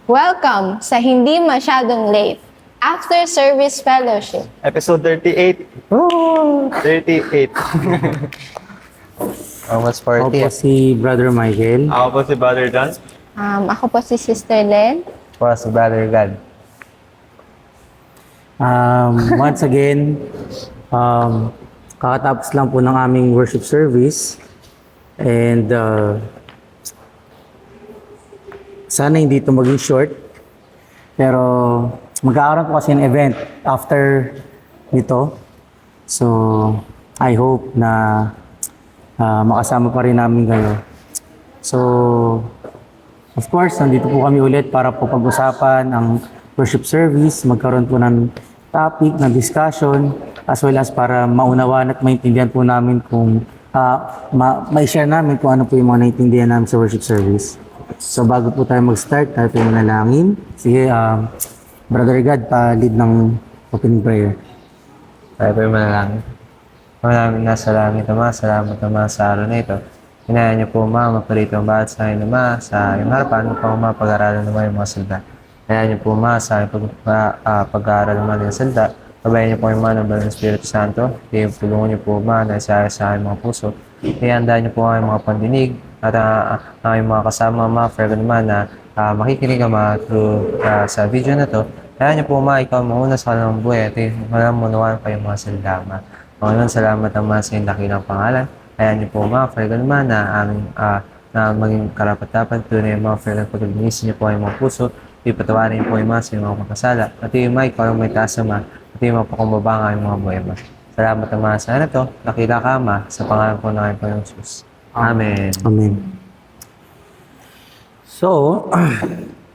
Welcome sa Hindi Masyadong Late After Service Fellowship. Episode 38. Oh! 38. Almost Ako 40. po si Brother Michael. Ako po si Brother John. Ako po si Sister Len. For us, Brother God. Once again, kakatapos lang po ng aming worship service. And sana hindi ito maging short. Pero magkakaroon po kasi ng event after nito. So, I hope na makasama pa rin namin kayo. So, of course, nandito po kami ulit para po pag-usapan ang worship service, magkaroon po ng topic, ng discussion, as well as para maunawaan at maintindihan po namin kung ma-share namin kung ano po yung mga naintindihan namin sa worship service. So, bago po tayo mag-start, tayo po manalangin. Sige, Brother God, pa-lead ng opening prayer. Tayo po yung manalangin. Maraming nasa langit, Ama. Salamat, Ama, sa araw na ito. Hinayaan niyo po, Ma, mapalito ang bawat sa akin, Ama, sa iyong harapan upang mapag-aralan naman yung mga salita. Hinayaan niyo po, Ma, sa aking pag-aaral naman yung salita. Pabayan niyo po yung mga ng Banal Espiritu Santo. Tulungan niyo po, Ma, na isaya sa aking mga puso. Ihandaan niyo po ang mga pandinig at ang mga kasama, Ma, for naman na makikinig, Ama, through sa video na to. Hayaan niyo po, Ma, ikaw mauna sa kanilang buhay at walang munawaan pa yung mga salita, Ma. Panginoon, salamat naman sa iyong dakilang pangalan. Hayaan niyo po, Ma, for naman na aming na maging karapat-dapat tunay yung mga friend at pag-ibinisin niyo po ang mga puso. Ipatawarin niyo po yung mga sa mga magkasala. At yung mga ikaw ang may kasama at yung mapakumbaba nga yung mga buhay, Ma. Salamat naman sa ano to. Nakita ka, Ma, sa pangalan po ng aking Panginoon Jesus. Amen. Amen. So,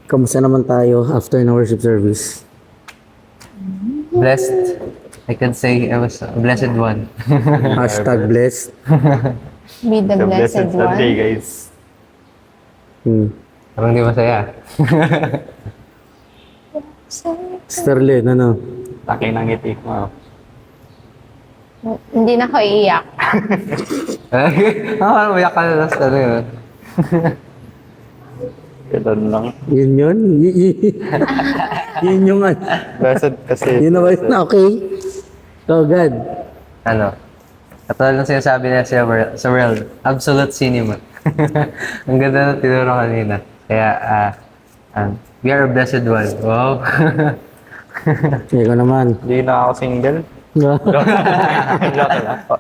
kamusta naman tayo after ng worship service? Blessed. I can say I was a blessed one. Hashtag blessed. Be the The Blessed Blessed Sunday, One. guys. Parang di masaya. Sterling, ano? Laki ng ngiti ko. Hindi na ako iiyak. Parang uyak ka na sa ano yun. Ganun lang. Yun yun? Yun yung ano? Blessed kasi. Yun na ba yun? Okay. So, God. Ano? Katulad ng sinasabi niya sa world, absolute cinema. Ang ganda ng tinuro kanina. Kaya, we are a blessed one. Wow. Ikaw naman. Hindi na ako single. Joke lang.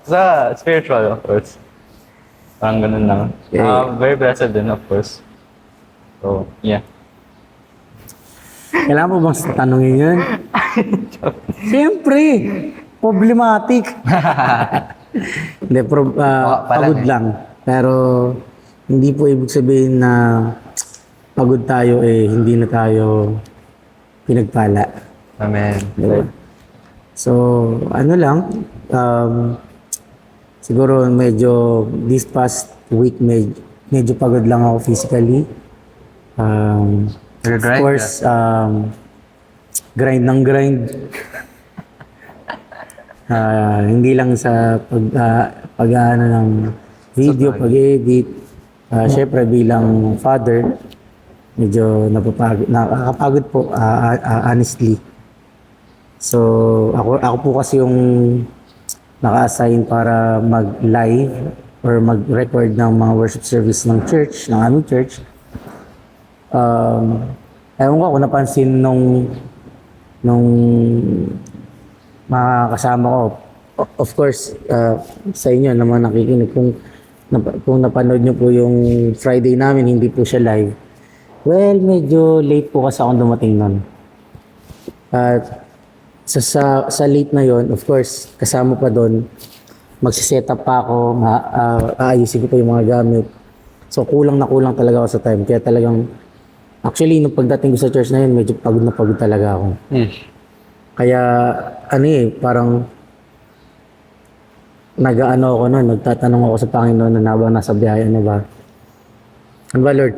Sa spiritual, of course. Parang ganun lang. Very blessed din, of course. So, yeah. Kailangan mo bang tanongin yun? Siyempre. Problematic. Hindi, pagod lang. Pero, hindi po ibig sabihin na pagod tayo hindi na tayo pinagpala. Amen. Diba? So, ano lang, siguro medyo this past week medyo pagod lang ako physically. Of Grind course, grind ng grind. Hindi lang sa pag-ano ng video, pag-edit. Syempre bilang father, medyo nakakapagod po, honestly. So, ako po kasi yung naka-assign para mag-live or mag-record ng mga worship service ng church, ng aming church. Ewan ko kung napansin nung mga kasama ko. Of course, sa inyo naman nakikinig, kung napanood nyo po yung Friday namin, hindi po siya live. Well, medyo late po kasi akong dumating nun. At sa late na yon, of course, kasama pa doon, magsiset up pa ako, aayusin ko pa yung mga gamit. So, kulang na kulang talaga ako sa time. Kaya talagang, actually, nung pagdating ko sa church na yun, medyo pagod na pagod talaga ako. Kaya, parang, ako nun, nagtatanong ako sa Panginoon na habang nasa biyahe, ano ba? Ano ba, Lord,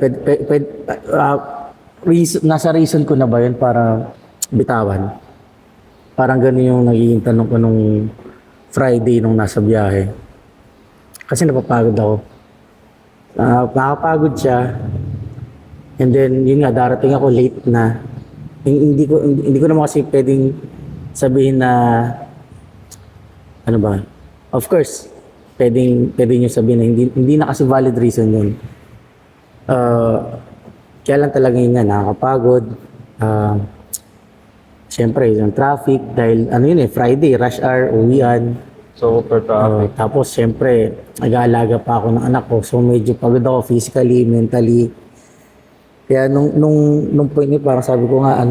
nasa reason ko na ba yun para bitawan? Parang ganun yung nagiging tanong ko nung Friday nung nasa biyahe. Kasi napapagod ako. Nakakapagod siya. And then, yun nga, darating ako late na. Hindi ko naman kasi pwedeng sabihin na, ano ba? Of course, pwede nyo sabihin na hindi na kasi valid reason yun. Kaya lang talaga yun nga, nakakapagod. Siyempre, yung traffic, dahil ano yun Friday, rush hour, uwian. Super traffic. Tapos, siyempre, nag-aalaga pa ako ng anak ko. So, medyo pagod ako physically, mentally. Kaya nung point niyo, parang sabi ko nga,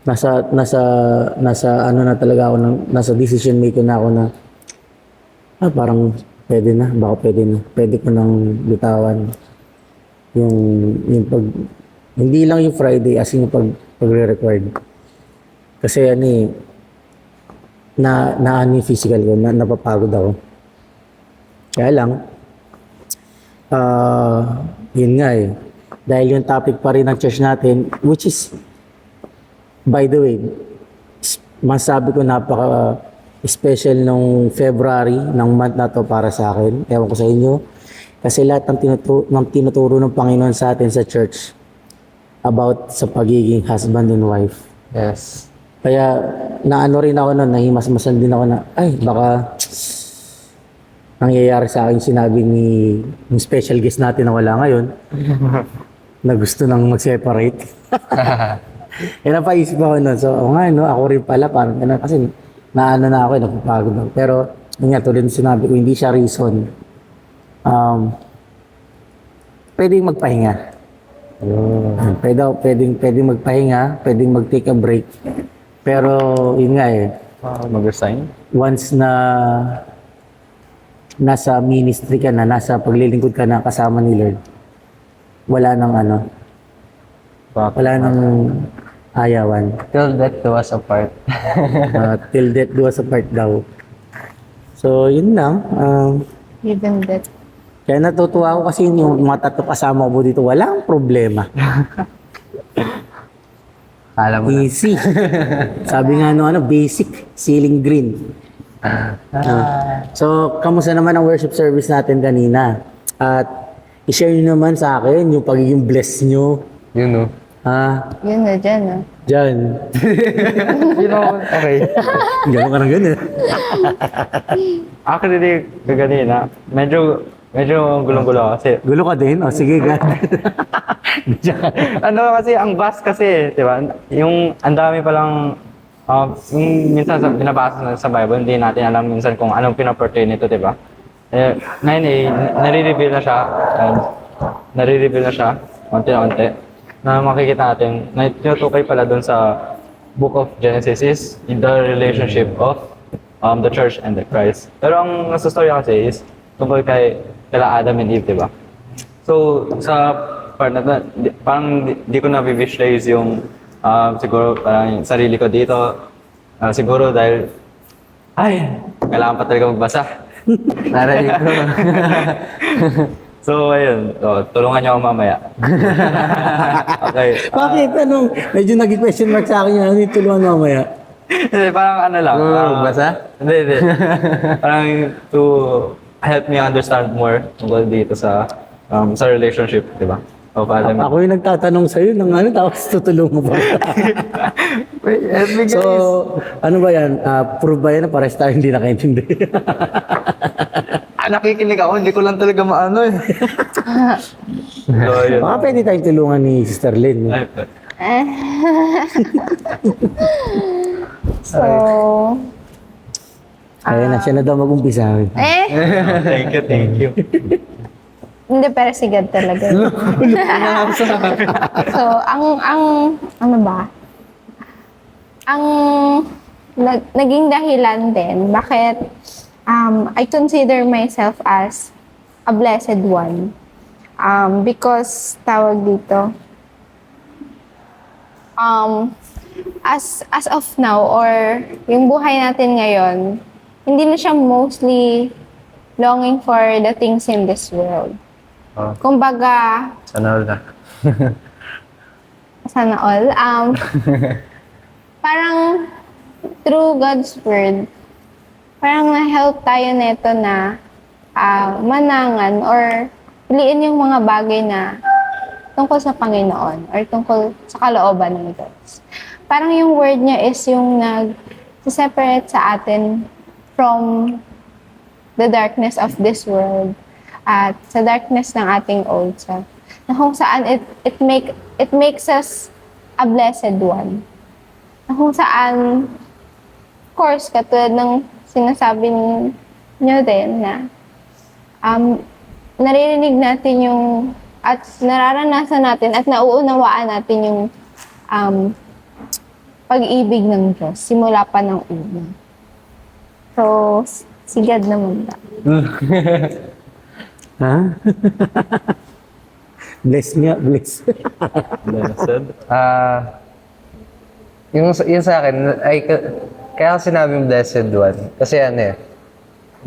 nasa ano na talaga ako, nasa decision maker na ako na, parang pwede na, baka pwede na. Pwede ko nang bitawan yung pag, hindi lang yung Friday, as in yung pagre-record. Kasi na yung physical ko, napapagod ako. Kaya lang, yun nga dahil yung topic pa rin ng church natin, which is, by the way, masabi ko napaka-special nung February, ng month na to para sa akin. Ewan ko sa inyo. Kasi lahat ng tinuturo ng Panginoon sa atin sa church about sa pagiging husband and wife. Yes. Kaya naano rin ako nun, nahimasmasan din ako na, baka nangyayari sa akin sinabi ng special guest natin na wala ngayon na gusto nang mag-separate. Napaisip ako nun. So, ako rin pala, parang ganun. Kasi naano na ako, napapagod ako. Pero, yun nga, tulad ng sinabi ko, hindi siya reason. Pwedeng magpahinga. Pwedeng magpahinga, pwedeng mag-take a break. Pero, yun nga Mag-resign? once na nasa ministry ka na, nasa paglilingkod ka na kasama ni Lord, wala nang wala nang ayawan. Till death do us apart. Till death do us apart daw. So, yun lang. Even that. Kaya natutuwa ako kasi yung mga tatlo kasama ko dito, walang problema. Alam mo na. Easy. Sabi nga basic, ceiling green. So, kamusta naman ang worship service natin kanina? At i-share nyo naman sa akin yung pagiging blessed nyo. Yun, no? Yun na dyan, Diyan. Okay. Gano'n ka ng ganun. Actually, kanina, medyo gulong-gulo ako kasi Gulo ka din? O, sige, kasi ang vast kasi, di ba? Yung ang dami palang yung minsan binabasa sa Bible, hindi natin alam minsan kung anong pinaportray nito, di ba? Ngayon nare-reveal na siya, unti-unti, na makikita natin na tinutukoy pala doon sa Book of Genesis is in the relationship of the church and the Christ. Pero ang nasa story kasi is tungkol kala Adam and Eve, di ba? So, sa part na parang di ko na-visualize yung siguro parang yung sarili ko dito. Siguro dahil kailangan pa talaga magbasa. Narinig ko. So, ayun. So, tulungan niyo ako mamaya. Okay. Bakit? Medyo naging question mark sa akin yung tulungan mamaya. Hindi, parang ano lang. Basa? Hindi. Parang to help me understand more tungkol dito sa relationship, di ba? Of Adam. Ako yung nagtatanong sa'yo ng tapos tutulong mo pa. Wait, help me guys. So, ano ba yan? Prove ba yan na pares tayo hindi nakaintindi? Nakikinig ako, hindi ko lang talaga maano eh. So, yun. Baka pwede tayong tulungan ni Sister Lynn. Ay, So, Ayan na, siya na daw mag-umpisa. thank you. hindi, pero sigad talaga. So, ano ba? Ang naging dahilan din, bakit I consider myself as a blessed one. Because, tawag dito, as of now, or yung buhay natin ngayon, hindi na siya mostly longing for the things in this world. Kumbaga, Sana all na. sana all. Parang through God's word, parang na-help tayo neto na manangan or piliin yung mga bagay na tungkol sa Panginoon or tungkol sa kalooban ng Diyos. Parang yung word niya is yung nag-separate sa atin from the darkness of this world at sa darkness ng ating old self. Na kung saan it makes us a blessed one. Na kung saan, of course, katulad ng sinasabi niyo din na naririnig natin yung at nararanasan natin at nauunawaan natin yung pag-ibig ng Diyos simula pa ng una. So, si God naman ba? Ha? Bless nga, bless. Blessed. Yung sa akin, kaya ako sinabing blessed one. Kasi ano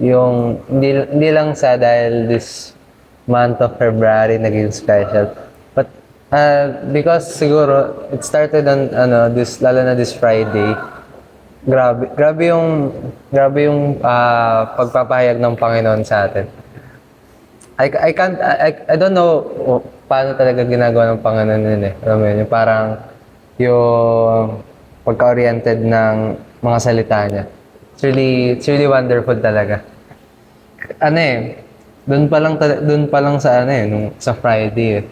yung hindi lang sa dahil this month of February naging special. But because siguro it started on lalo na this Friday. Grabe yung pagpapahayag ng Panginoon sa atin. I don't know paano talaga ginagawa ng Panginoon yun Alam mo yun, yung parang yung pagka-oriented ng mga salita niya. It's really wonderful talaga. Doon pa lang sa sa Friday.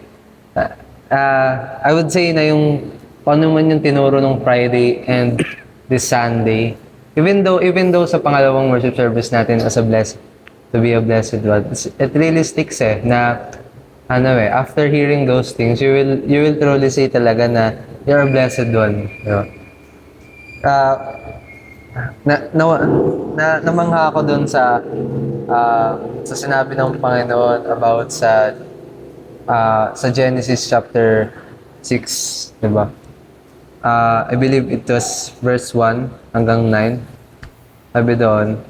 I would say na yung ano man yung tinuro ng Friday and this Sunday, even though sa pangalawang worship service natin as a blessed, to be a blessed one, it really sticks na after hearing those things, you will truly say talaga na you're a blessed one. Namangha ako doon sa sinabi ng Panginoon about sa Genesis chapter 6, 'di ba? I believe it was verse 1 hanggang 9. Sabi doon,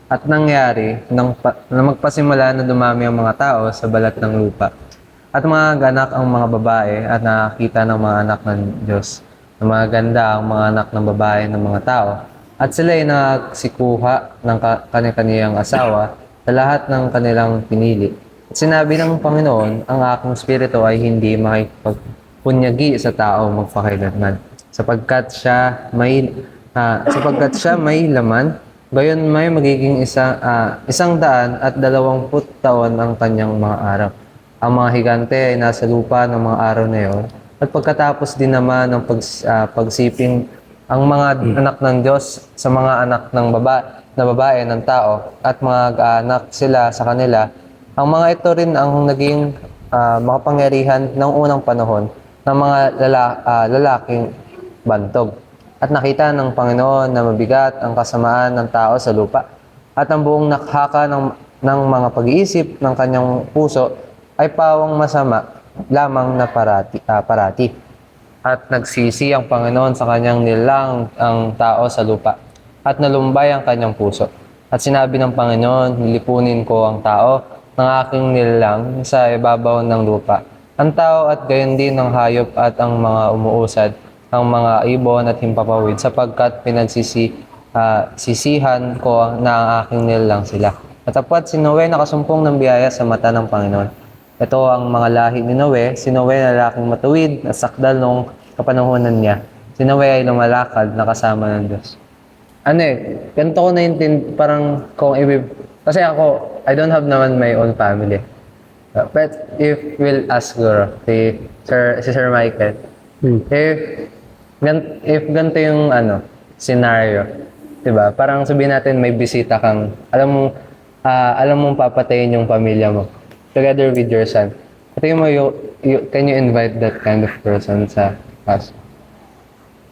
at nangyari na magpasimula na dumami ang mga tao sa balat ng lupa. At mga ganak ang mga babae at nakakita ng mga anak ng Diyos. Na mga ganda ang mga anak ng babae ng mga tao. At sila ay nagsikuha ng kanilang asawa sa lahat ng kanilang pinili. At sinabi ng Panginoon, ang aking spirito ay hindi makipagpunyagi sa tao magpakailanman. Sapagkat siya may laman, gayon may magiging 120 taon ang kanyang mga araw. Ang mga higante ay nasa lupa ng mga araw na iyon. At pagkatapos din naman ng pagsiping ang mga anak ng Diyos sa mga anak ng babae ng tao at mga anak sila sa kanila, ang mga ito rin ang naging makapangyarihan ng unang panahon ng mga lalaking bantog. At nakita ng Panginoon na mabigat ang kasamaan ng tao sa lupa at ang buong nakhaka ng mga pag-iisip ng kanyang puso ay pawang masama lamang na parati. At nagsisi ang Panginoon sa kanyang nilang ang tao sa lupa at nalumbay ang kanyang puso. At sinabi ng Panginoon, nilipunin ko ang tao ng aking nilalang sa ibabaw ng lupa. Ang tao at gayon din ng hayop at ang mga umuusad, ang mga ibon at himpapawid sapagkat sisihan ko na ang aking nilalang sila. At tapat si Noe nakasumpong ng biyaya sa mata ng Panginoon. Ito ang mga lahi ni Noe. Si Noe na lalaking matuwid na sakdal noong kapanahunan niya. Si Noe ay lumalakad na kasama ng Diyos. Ganito ko naintindihan, parang kasi ako, I don't have naman my own family. But if we'll ask Guru, si Sir Michael, if ganito yung scenario, 'di ba? Parang sabihin natin may bisita kang, alam mong papatayin yung pamilya mo together with your son. Tingin mo, can you invite that kind of person sa house?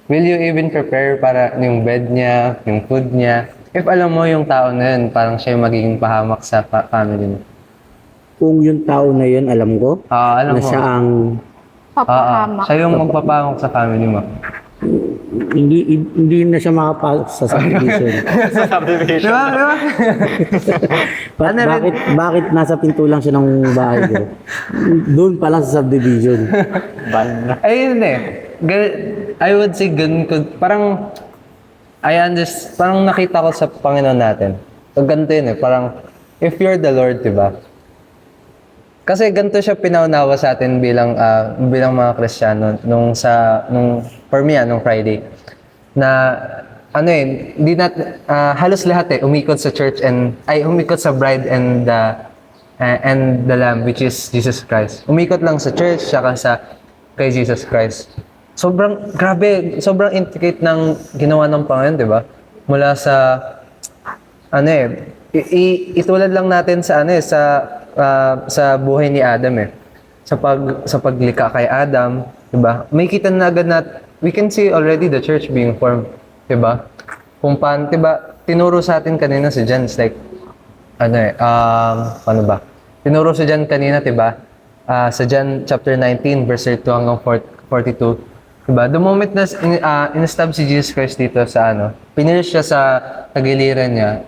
Will you even prepare para yung bed niya, yung food niya? If alam mo yung tao na yun, parang siya yung magiging pahamak sa family mo. Kung yung tao na yun, alam ko, Alam na mo. siya ang Papahamak. Siya yung magpapahamak sa family mo. hindi na siya makapasok sa subdivision. Diba? Bakit nasa pinto lang siya ng bahay ko? Doon pa lang sa subdivision. Ayun I would say parang nakita ko sa Panginoon natin. So ganito yun parang if you're the Lord, diba? Kasi ganito siya pinaunawa sa atin bilang mga Kristiyano nung for me nung Friday na ano hindi halos lahat umikot sa church umikot sa bride and the lamb, which is Jesus Christ. Umikot lang sa church saka kay Jesus Christ. Sobrang grabe, sobrang intricate ng ginawa ng Panginoon, 'di ba? Mula sa itulad lang natin sa buhay ni Adam sa paglikha kay Adam, 'di ba? May kita na agad na we can see already the church being formed, 'di ba? Kung paano, 'di ba? Tinuro sa atin kanina si John, it's like paano ba? Tinuro si John kanina, 'di ba? Sa John chapter 19 verse 32 hanggang 42. Diba? The moment na in-stab si Jesus Christ dito sa pinilis siya sa tagiliran niya,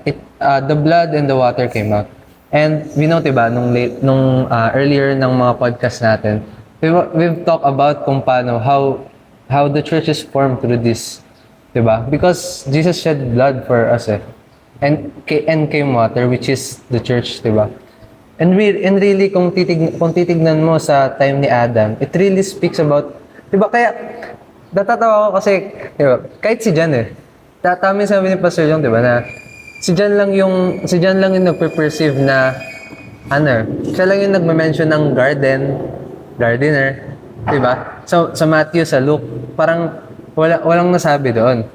the blood and the water came out. And we know, diba, nung earlier ng mga podcast natin, we've talked about kung paano, how the church is formed through this. Diba? Because Jesus shed blood for us And came water, which is the church, diba? And really, kung titignan mo sa time ni Adam, it really speaks about, diba, kaya natatawa ko kasi, diba, kahit si John tama sabi ni Pastor John, diba, na si John lang yung nagpe-perceive na siya lang yung nagme-mention ng gardener, diba? So sa Matthew, sa Luke, parang walang nasabi doon.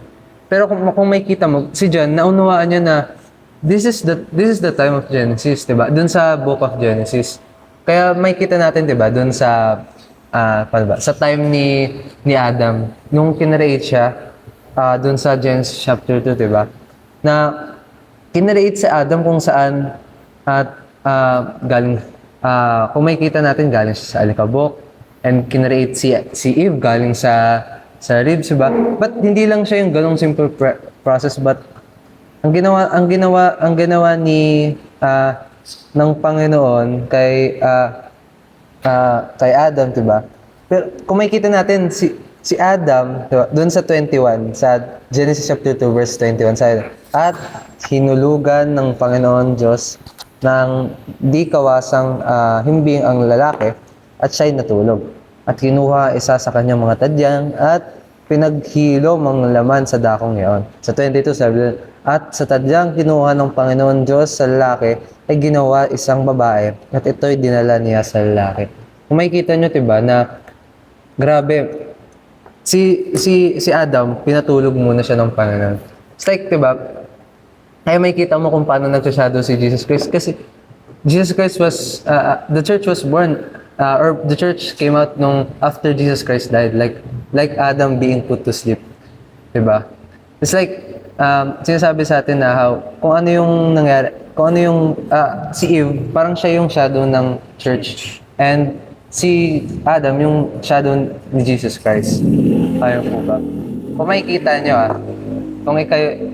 Pero kung may kita mo, si John naunawaan niya na this is the time of Genesis, diba? Doon sa book of Genesis. Kaya may kita natin, diba, doon sa sa time ni Adam, nung kinreate siya, doon sa Genesis chapter 2, diba? Na kinreate sa Adam kung saan galing, kung may kita natin, galing siya sa alikabok, and kinreate si Eve galing sa ribs, diba? But hindi lang siya yung ganong simple process, but ang ginawa ni ng Panginoon kay Adam, diba? Pero kung makikita natin si Adam, diba? Doon sa 21, sa Genesis chapter 2 verse 21, sabi, at hinulugan ng Panginoon Diyos ng di kawasang himbing ang lalaki at siya'y natulog. At kinuha isa sa kanyang mga tadyang at pinaghilo ang laman sa dakong iyon. Sa 22, sabi doon, at sa tadyang kinuha ng Panginoon Diyos sa lalaki ay ginawa isang babae at ito'y dinala niya sa lalaki. Kung makikita nyo, diba, na grabe, si Adam, pinatulog muna siya ng Panginoon. It's like, diba, kaya makikita mo kung paano nagsashadow si Jesus Christ. Kasi Jesus Christ was, the church was born, or the church came out after Jesus Christ died, like Adam being put to sleep. Diba? It's like, sinasabi sa atin na kung ano yung nangyari, kung ano yung, si Eve, parang siya yung shadow ng church. And si Adam, yung shadow ni Jesus Christ. Ayaw po ba? Kung makikita nyo,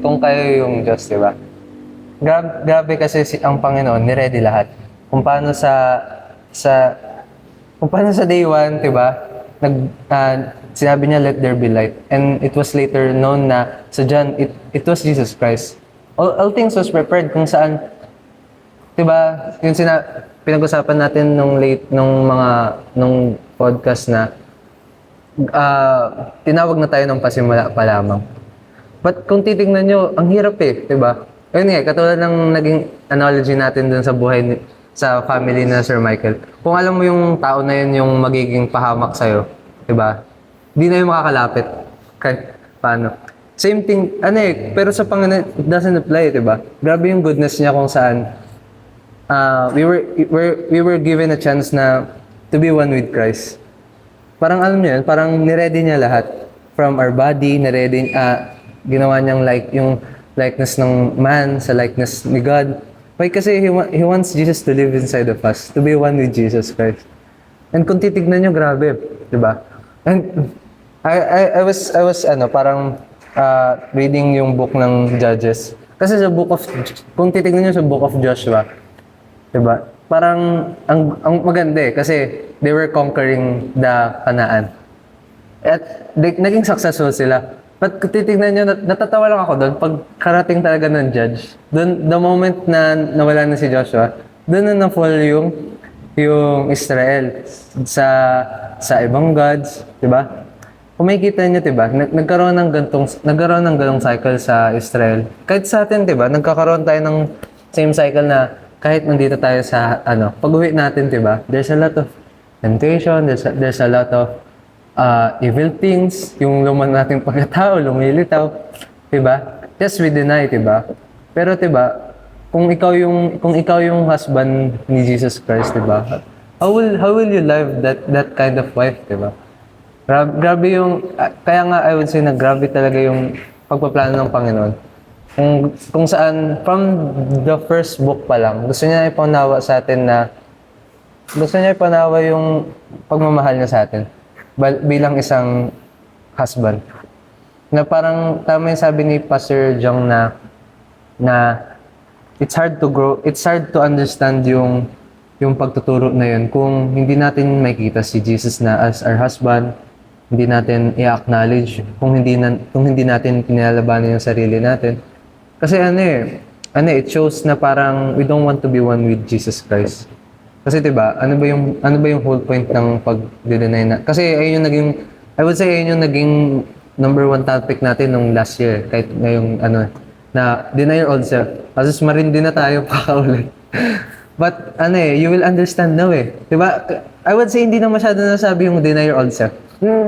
kung kayo yung Diyos, diba? Grabe kasi ang Panginoon, niready lahat. Kung paano sa day 1, diba? Sinabi niya, let there be light. And it was later known na sa John, it was Jesus Christ. All things was prepared kung saan, diba, yung pinag-usapan natin nung podcast na tinawag na tayo ng pasimula pa lamang. But kung titignan nyo, ang hirap diba? Ayun katulad ng naging analogy natin dun sa buhay sa family na Sir Michael. Kung alam mo yung tao na yun yung magiging pahamak sa'yo, diba? Di na yung makakalapit. Kahit paano. Same thing, pero sa Panginoon, it doesn't apply, diba? Grabe yung goodness niya kung saan we were given a chance na to be one with Christ. Parang alam niyo yun, parang niready niya lahat. From our body, niready, ginawa niyang yung likeness ng man sa likeness ni God. Why? Kasi He wants Jesus to live inside of us, to be one with Jesus Christ. And kung titignan niyo, grabe, diba? And I was parang reading yung book ng Judges. Kasi kung titignan niyo sa book of Joshua, diba? Parang ang maganda kasi they were conquering the Canaan. At naging successful sila. But kung titignan nyo, natatawa lang ako doon pag karating talaga ng judge. Doon, the moment na nawala na si Joshua, doon na na-fall yung Israel sa ibang gods, 'di ba? Kung makikita niyo, 'di ba? Nagkaroon ng gantong cycle sa Israel. Kahit sa atin, 'di ba? Nagkakaroon tayo ng same cycle na kahit nandito tayo sa pag-uwi natin, 'di ba? There's a lot of temptation, there's a lot of evil things, yung luman nating pagkatao, lumilitaw, 'di ba? Yes, we deny, 'di ba? Pero 'di ba, kung ikaw yung husband ni Jesus Christ, 'di ba? How will you love that kind of wife, 'di ba? Grabe yung kaya nga I would say na grabe talaga yung pagpaplano ng Panginoon. Kung saan from the first book pa lang, gusto niya ipaunawa sa atin na gusto niya ipaunawa yung pagmamahal niya sa atin bilang isang husband. Na parang tama yung sabi ni Pastor Jong na it's hard to understand yung pagtuturo na yun kung hindi natin makikita si Jesus na as our husband, hindi natin i-acknowledge, kung hindi natin pinalalabanan yung sarili natin. Kasi it shows na parang we don't want to be one with Jesus Christ. Kasi 'di ba, ano ba yung whole point ng pag-deny na? Kasi I would say ayun yung naging number one topic natin nung last year, kahit ngayong na deny your old self. Kasi marindi na tayo pakaulit. But you will understand now 'di ba? I would say hindi na masyado nasabi yung deny your old self.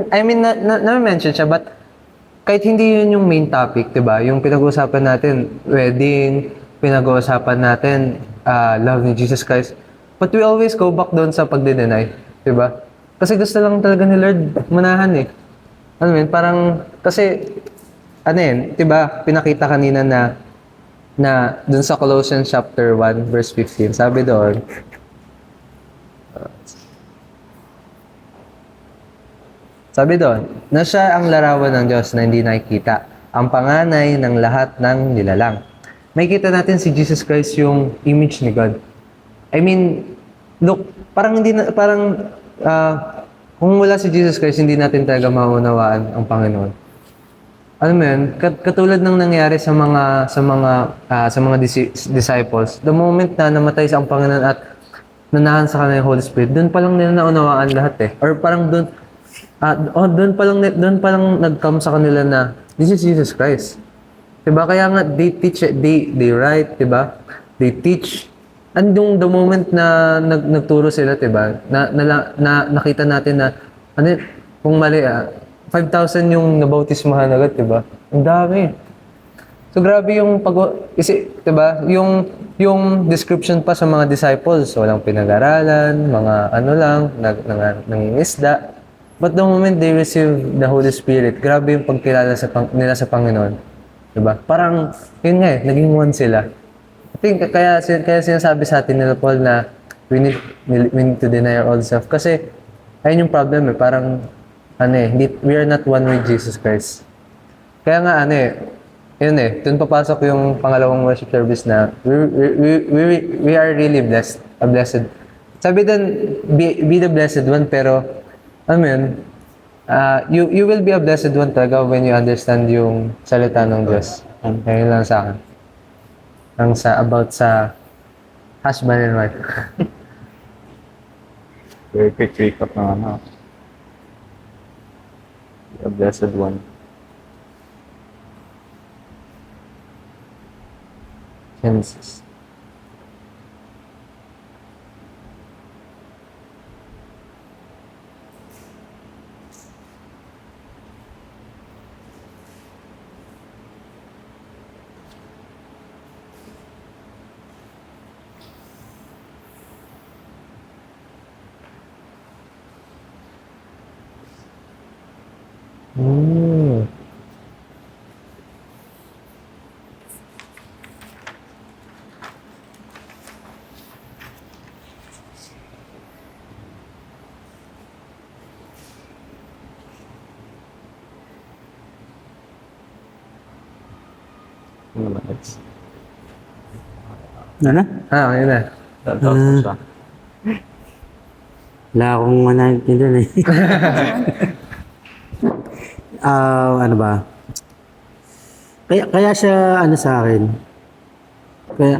I mean, na-mention siya, but kahit hindi yun yung main topic, 'di ba? Yung pinag-uusapan natin, wedding, pinag-uusapan natin, love ni Jesus Christ. But we always go back doon sa pagde-deny, 'di ba? Kasi gusto lang talaga ni Lord manahan parang kasi 'di ba? Pinakita kanina na doon sa Colossians chapter 1 verse 15. Sabi doon, na siya ang larawan ng Diyos na hindi nakikita, ang panganay ng lahat ng nilalang. Makikita natin si Jesus Christ yung image ni God. I mean, look, kung wala si Jesus Christ, hindi natin talaga maunawaan ang Panginoon. Ano mo yun? Katulad ng nangyari sa mga disciples, the moment na namatay sa ang Panginoon at nanahan sa kanila yung Holy Spirit, doon pa lang nila naunawaan lahat Or parang doon pa lang nag-come sa kanila na this is Jesus Christ. 'Di ba? Kaya nga they write, 'di ba? They teach. And yung the moment na nagturo sila, 'di ba? Na nakita natin na kung mali 5,000 yung nabautismahan agad, 'di ba? Ang dami. So grabe yung 'di ba? Yung description pa sa mga disciples, walang pinag-aralan, mga nangingisda. But the moment they receive the Holy Spirit, grabe yung pagkilala nila sa Panginoon. 'Di ba? Parang yun nga naging one sila. I think kaya sinasabi sa atin nila Paul na we need to deny our old self kasi ayun yung problem parang we are not one with Jesus Christ. Kaya nga doon papasok yung pangalawang worship service na we are really blessed, a blessed. Sabi doon, be the blessed one, pero you will be a blessed one talaga when you understand yung salita ng Diyos. Kaya lang sa akin. About sa husband and wife. Very quick recap na a blessed one. Genesis. Ano na? Ayun na. Tapos na siya. Wala akong manahit doon ano ba? Kaya siya sa akin.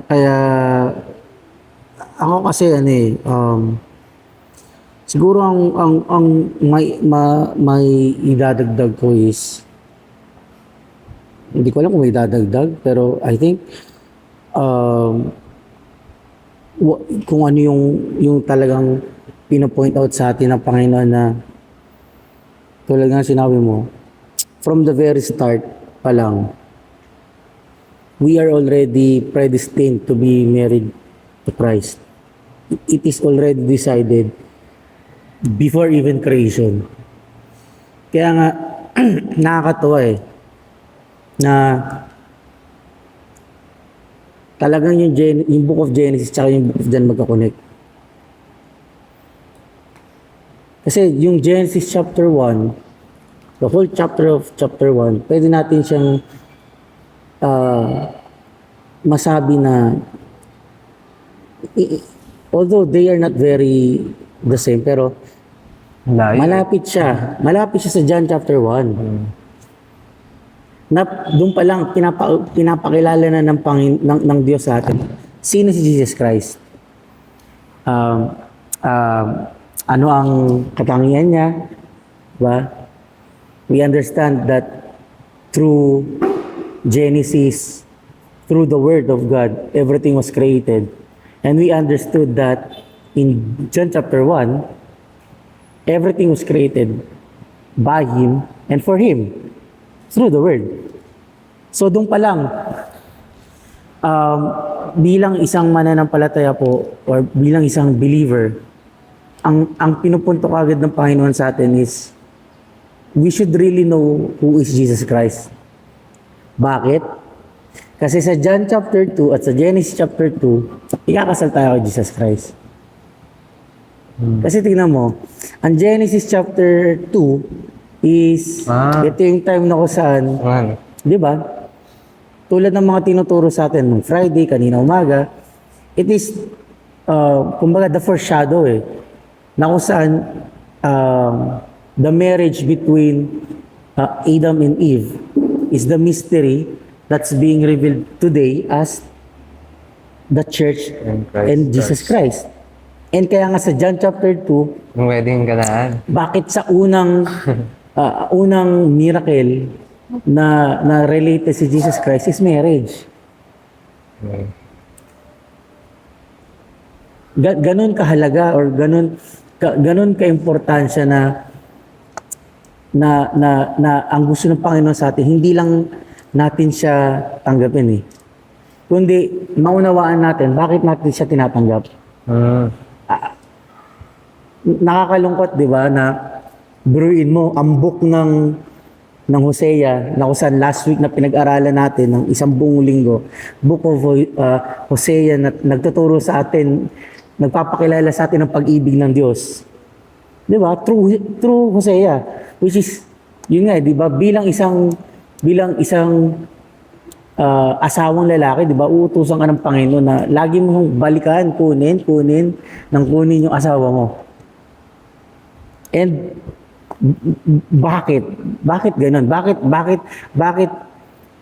Kaya ako kasi Siguro ang may idadagdag ko is, hindi ko alam kung may idadagdag, pero I think um, kung ano yung talagang pinapoint out sa atin ng Panginoon na tulad nga sinabi mo, from the very start pa lang, we are already predestined to be married to Christ. It is already decided before even creation. Kaya nga, nakakatuwa na talagang yung Book of Genesis tsaka yung Book of John magkakonect. Kasi yung Genesis chapter 1, the whole chapter of chapter 1, pwede natin siyang masabi na although they are not very the same, pero Layo. malapit siya. Malapit siya sa John chapter 1. Na doon pa lang pinapakilala na ng Diyos sa atin. Sino si Jesus Christ? Ano ang katangian niya? Diba? We understand that through Genesis, through the Word of God, everything was created. And we understood that in John chapter 1, everything was created by Him and for Him through the Word. So doon pa lang, bilang isang mananampalataya po or bilang isang believer, ang pinupunto kagad ng Panginoon sa atin is we should really know who is Jesus Christ. Bakit? Kasi sa John chapter 2 at sa Genesis chapter 2, ikakasal tayo kay Jesus Christ. Kasi tingnan mo, ang Genesis chapter 2 is, ito yung time na kung saan, di ba? Tulad ng mga tinuturo sa atin nung Friday, kanina umaga, it is, kumbaga, the foreshadow na kung saan, the marriage between Adam and Eve is the mystery that's being revealed today as the church and Jesus Christ. And kaya nga sa John chapter 2, Yung wedding ganaan. bakit sa unang miracle na related si Jesus Christ is marriage. Ganon kahalaga or ganon kaimportansya na ang gusto ng Panginoon sa atin, hindi lang natin siya tanggapin kundi maunawaan natin bakit natin siya tinatanggap. Nakakalungkot, di ba, na buruin mo ang book ng Hosea na kung saan last week na pinag-aralan natin ng isang buong linggo, book of Hosea na nagtuturo sa atin, nagpapakilala sa atin ng pag-ibig ng Diyos. Di ba? Through Hosea, which is, yun nga, di ba, bilang isang asawang lalaki, di ba, uutusan ka ng Panginoon na lagi mong balikan, kunin yung asawa mo. And bakit? Bakit ganun? Bakit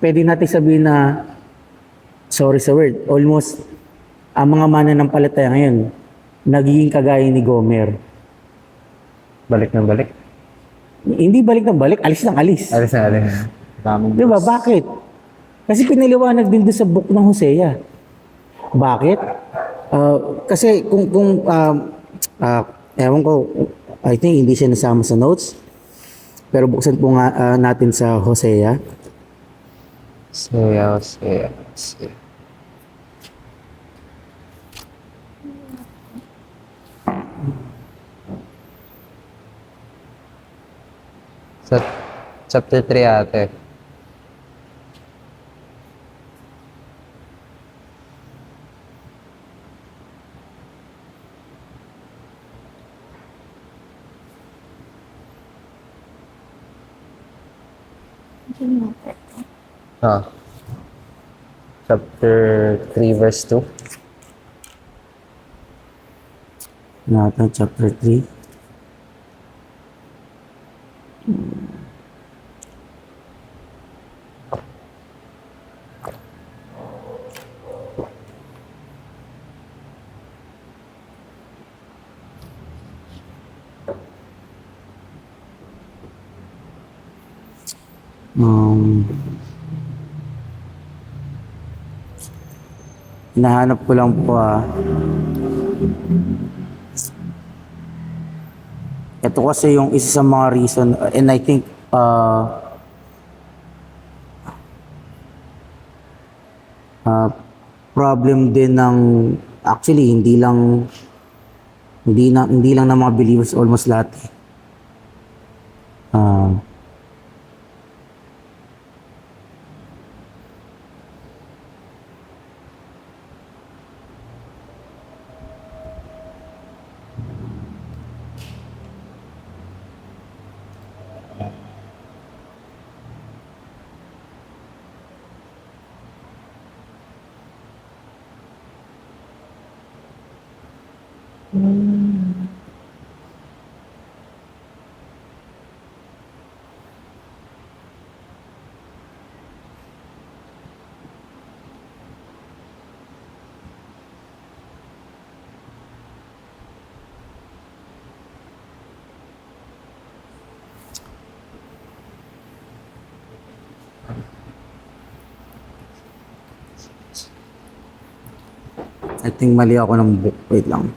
pwede natin sabihin na, sorry sa word, almost ang mga mananampalataya ngayon, nagiging kagaya ni Gomer. Balik ng balik. Hindi balik ng balik, alis ng alis. Alis na alis. Di ba? Bakit? Kasi pinaliwanag din doon sa book ng Hosea. Bakit? Kasi ewan ko, I think hindi siya nasama sa notes. Pero buksan po nga natin sa Hosea. Hosea. Sa chapter 3 ate. Chapter 3 verse 2. Natin, chapter 3. Um, Hinahanap ko lang po Ito kasi yung isa sa mga reason and I think problem din ng actually hindi lang ng mga believers, almost lahat. I think mali ako ng book. Wait lang.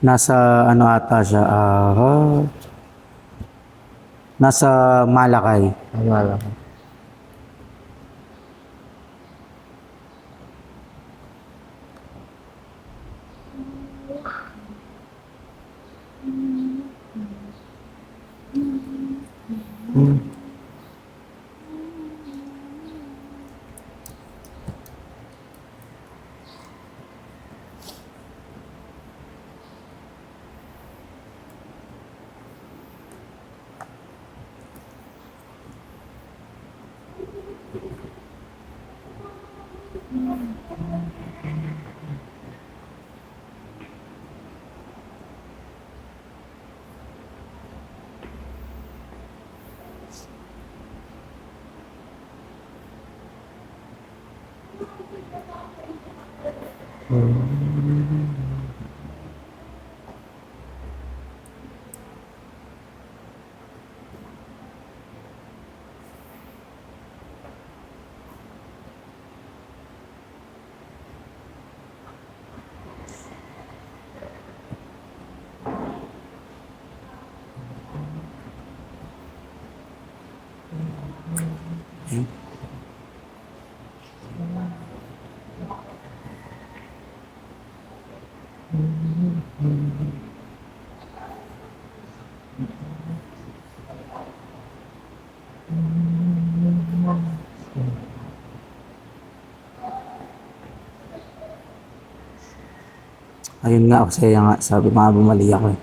Nasa ano ata siya? Nasa Malakay. Tama lang. Ayun nga, kasi nga, sabi mga bumali ako eh.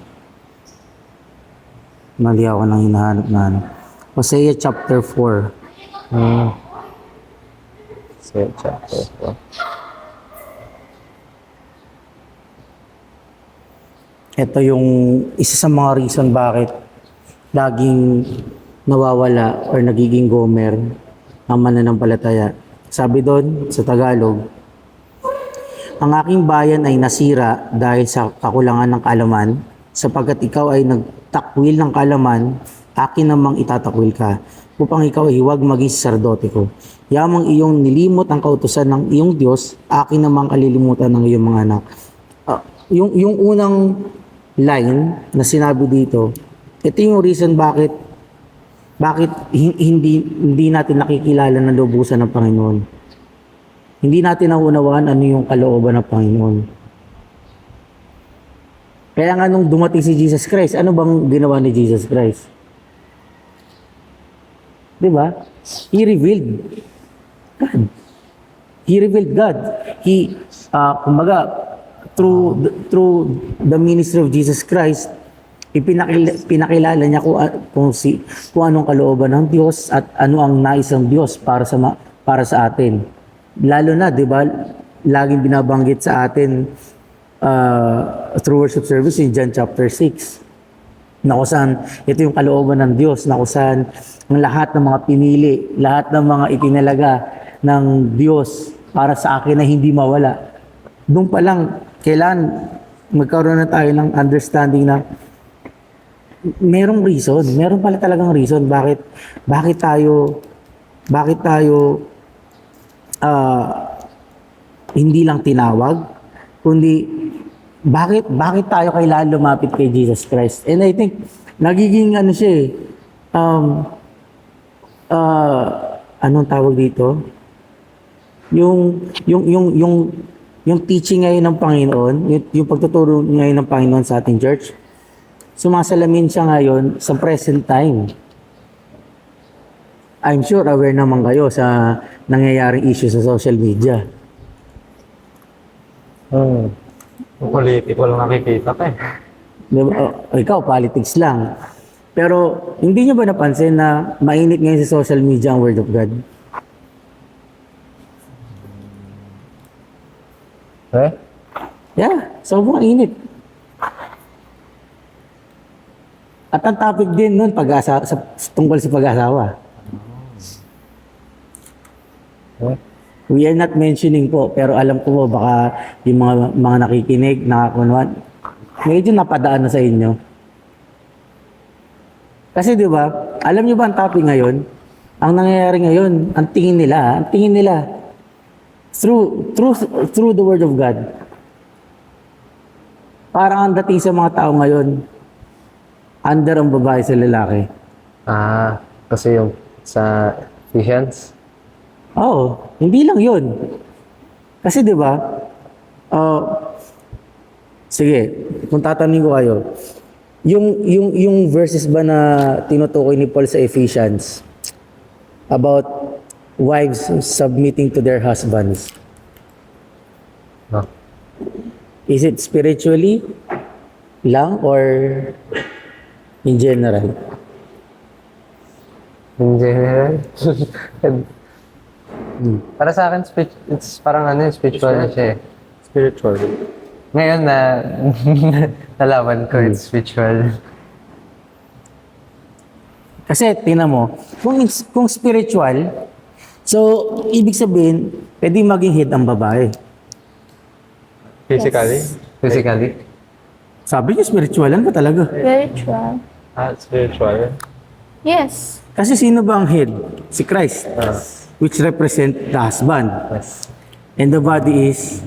Mali ako ng hinahanap na ano. Hosea chapter 4. So, chapter 4. Ito yung isa sa mga reason bakit laging nawawala or nagiging gomer ang mananampalataya. Sabi doon sa Tagalog, ang aking bayan ay nasira dahil sa kakulangan ng kaalaman, sapagkat ikaw ay nagtakwil ng kaalaman, akin namang itatakwil ka, upang ikaw ay huwag maging saserdote ko. Yamang iyong nilimot ang kautusan ng iyong Diyos, akin namang kalilimutan ng iyong mga anak. Yung unang line na sinabi dito, ito yung reason bakit hindi natin nakikilala na lubusan ng Panginoon. Hindi natin naunawaan ano yung kalooban ng Panginoon. Kaya nga nung dumating si Jesus Christ, ano bang ginawa ni Jesus Christ? Di ba? He revealed God. He revealed God. He, kumbaga, through the ministry of Jesus Christ, pinakilala niya kung anong kalooban ng Diyos at ano ang nais ng Diyos para sa atin. Lalo na, di ba, laging binabanggit sa atin through worship service in John chapter 6. Na kung saan, ito yung kalooban ng Diyos, na kung saan ang lahat ng mga pinili, lahat ng mga itinalaga ng Diyos para sa akin na hindi mawala. Doon pa lang, kailan magkaroon na tayo ng understanding na merong reason, meron pala talagang reason bakit tayo hindi lang tinawag, kundi bakit tayo kailangan lumapit kay Jesus Christ. And I think nagiging ano siya eh, anong tawag dito? Yung teaching ngayon ng Panginoon, yung pagtuturo ngayon ng Panginoon sa ating church, sumasalamin siya ngayon sa present time. I'm sure aware naman kayo sa nangyayaring issue sa social media. Yung political nakikita ka eh. Diba? Ikaw, politics lang. Pero hindi niyo ba napansin na mainit ngayon sa social media ang Word of God? Eh? Yeah, sobrang init. At ang topic din nun, tungkol sa pag-asawa. We are not mentioning po, pero alam ko po baka yung mga nakikinig, nakakunwan, medyo napadaan na sa inyo. Kasi di ba, alam niyo ba ang topic ngayon? Ang nangyayari ngayon, ang tingin nila, through the Word of God. Parang ang dating sa mga tao ngayon, under ang babae sa lalaki. Kasi yung sa Ephesians. Oo, hindi lang yun. Kasi di ba, sige, kung tatanungin ko kayo, yung verses ba na tinutukoy ni Paul sa Ephesians about wives submitting to their husbands, is it spiritually lang or in general? In general. Para sa akin, it's parang spiritual na siya eh. Spiritual. Ngayon na nalaman ko, it's spiritual. Kasi tingnan mo, kung spiritual, so ibig sabihin, pwede maging head ang babae. Physically? Physically. Sabi niyo spiritualan ba talaga? Spiritual. Spiritual. Yes. Kasi sino ba ang head? Si Christ, which represent the husband. Yes. And the body is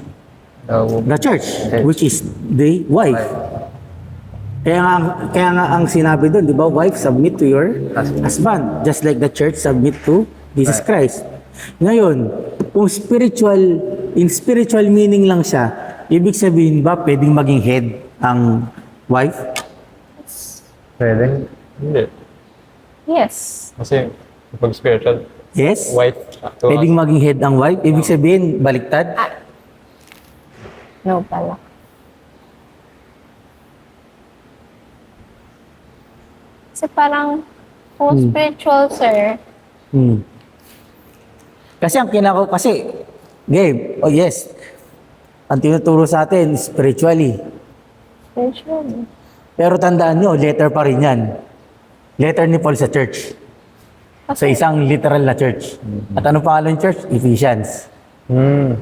the church, which is the wife. Kaya nga ang sinabi doon, di ba, wife, submit to your husband. Just like the church submit to Jesus Christ. Ngayon, kung in spiritual meaning lang siya, ibig sabihin ba pwedeng maging head ang wife? Pwede. Hindi. Yes. Kasi pag spiritual, Yes? white. Pwedeng maging head ang wife? Ibig sabihin, baliktad? No pala. Kasi parang, kung spiritual, sir, Kasi game, oh yes, ang tinuturo sa atin, spiritually. spiritual. Pero tandaan nyo, letter pa rin yan. Letter ni Paul sa church. Sa isang literal na church. At ano pangalan ng church? Ephesians. In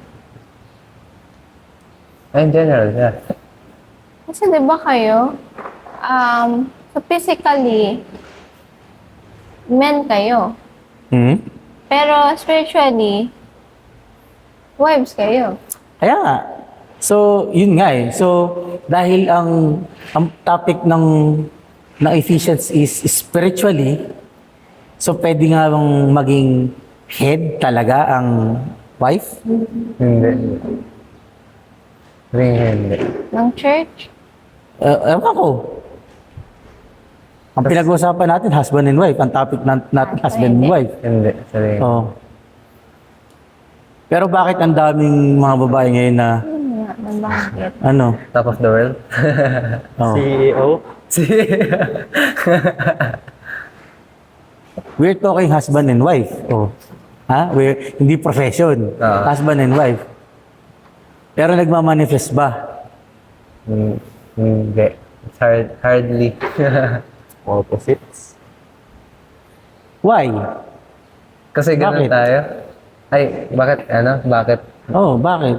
general, yeah. Kasi di ba kayo, so physically, men kayo. Pero spiritually, wives kayo. Kaya nga. So, yun nga eh. So, dahil ang topic ng Ephesians is spiritually, so pwede nga bang maging head talaga ang wife? Hindi. Hindi. Ng church. Ewan ko. Ang pinag-uusapan natin, husband and wife. Ang topic natin, husband and wife. Hindi. Sorry. Oh. Pero bakit ang daming mga babae ngayon na, Yun nga, nabangkit. ano? Top of the world. Oh. CEO? We're talking husband and wife. Oh. Ha? Hindi profession. Husband and wife. Pero nagmamanifest ba? Hindi. It's hardly. Opposites. Why? Kasi ganun Bakit? tayo. Ay, bakit Oh, bakit?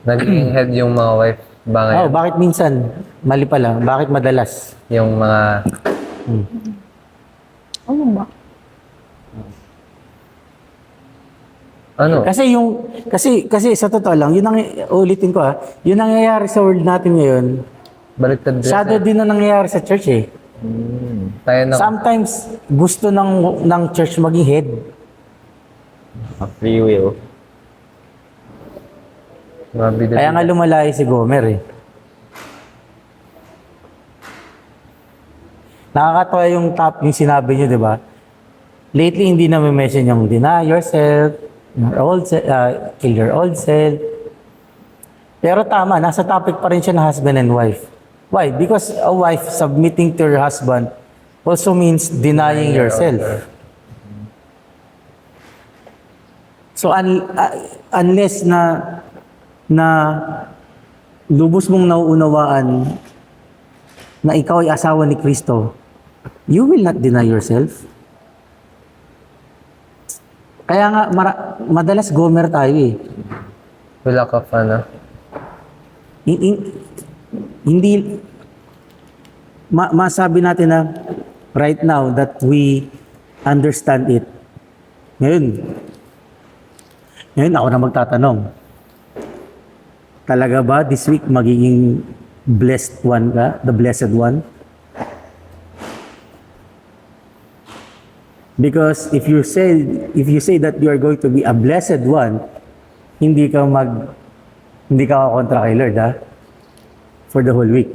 naging head yung mga wife ba Oh, ngayon? bakit minsan? Mali pala. Bakit madalas? Yung mga, Ano ba? ano, Kasi sa totoo lang, ulitin ko yung nangyayari sa world natin ngayon, baliktad din. shadow din na nangyayari sa church eh. Tayo na, Sometimes, gusto ng church maging head. Free will. mga bida. Kaya nga lumalayo si Gomer eh. Nakakatawa yung sinabi niyo, di ba? Lately, hindi na may mention yung deny yourself, kill your old self. Pero tama, nasa topic pa rin siya na husband and wife. Why? Because a wife submitting to her husband also means denying yourself. So unless na lubos mong nauunawaan na ikaw ay asawa ni Kristo, you will not deny yourself. Kaya nga madalas Gomer tayo eh. Wala ka pa na. Hindi masabi natin na right now that we understand it. Ngayon ako na magtatanong. Talaga ba this week magiging blessed one ka? The blessed one? Because if you say that you are going to be a blessed one, hindi ka kontra kay Lord, ha? For the whole week.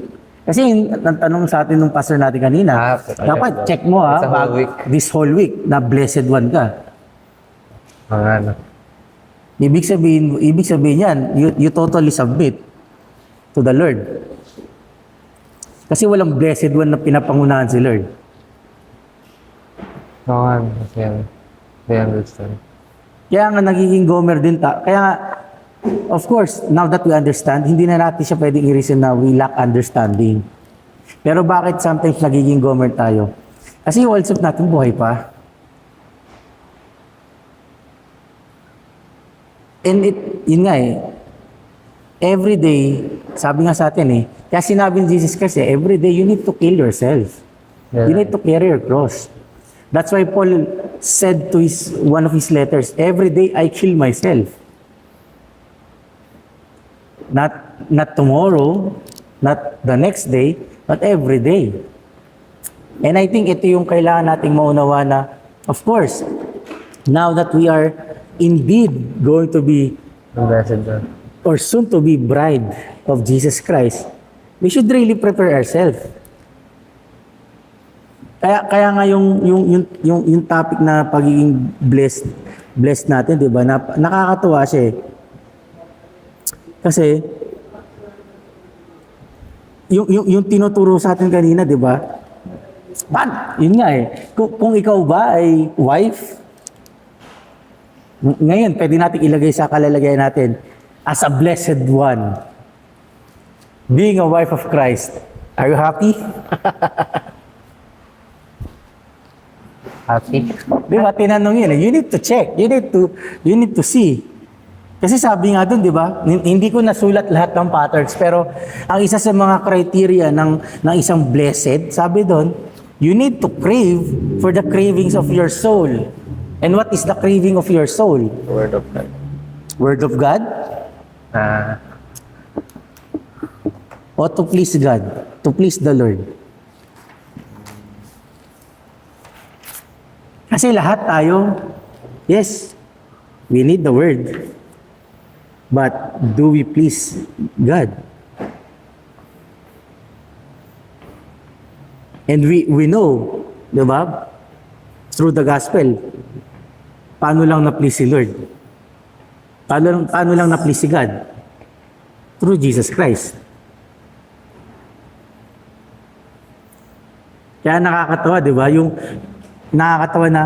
Kasi ang tanong sa atin ng pastor natin kanina, dapat check mo It's a whole week. this whole week na blessed one ka. Mga ano. Ibig sabihin yan, you totally submit to the Lord. Kasi walang blessed one na pinapangunahan si Lord. Oo nga, they understand. Kaya nga nagiging Gomer din kaya nga, of course, now that we understand, hindi na natin siya pwedeng i-reason na we lack understanding. Pero bakit sometimes nagiging Gomer tayo? Kasi yung old self natin buhay pa. And yun nga eh, every day, sabi nga sa atin kaya sinabi ni Jesus Christ every day you need to kill yourself. Yeah. You need to carry your cross. That's why Paul said to one of his letters, every day I kill myself. Not tomorrow, not the next day, but every day. And I think ito yung kailangan nating maunawa na, of course, now that we are indeed going to be, Ambassador. or soon to be bride of Jesus Christ, we should really prepare ourselves. Kaya nga yung topic na pagiging blessed natin, 'di ba? Nakakatuwa siya eh. Kasi yung tinuturo sa atin kanina, 'di ba? Yun nga eh. Kung ikaw ba ay wife, ngayon pwede natin ilagay sa kalalagayan natin as a blessed one. Being a wife of Christ. Are you happy? Happy? Di ba? Tinanong yun. You need to check. You need to see. Kasi sabi nga dun, di ba? Hindi ko nasulat lahat ng patterns, pero ang isa sa mga criteria ng isang blessed, sabi dun, you need to crave for the cravings of your soul. And what is the craving of your soul? Word of God. Word of God? O to please God? To please the Lord? Kasi lahat tayo, yes, we need the word. But do we please God? And we know, di ba, through the gospel, paano lang na-please si Lord? Paano lang na-please si God? Through Jesus Christ. Kaya nakakatawa, di ba? Nakakatawa na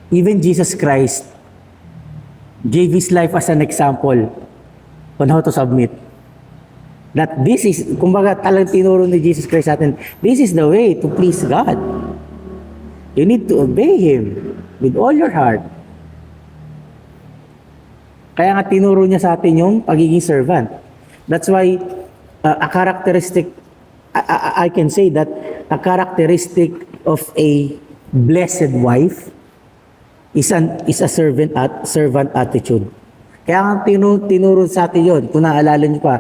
even Jesus Christ gave His life as an example on how to submit. That this is, kumbaga talagang tinuro ni Jesus Christ sa atin, this is the way to please God. You need to obey Him with all your heart. Kaya nga tinuro niya sa atin yung pagiging servant. That's why a characteristic, I can say that a characteristic of a blessed wife is a servant attitude. Kaya nga tinuro sa atin yun. Kung naalala niyo pa,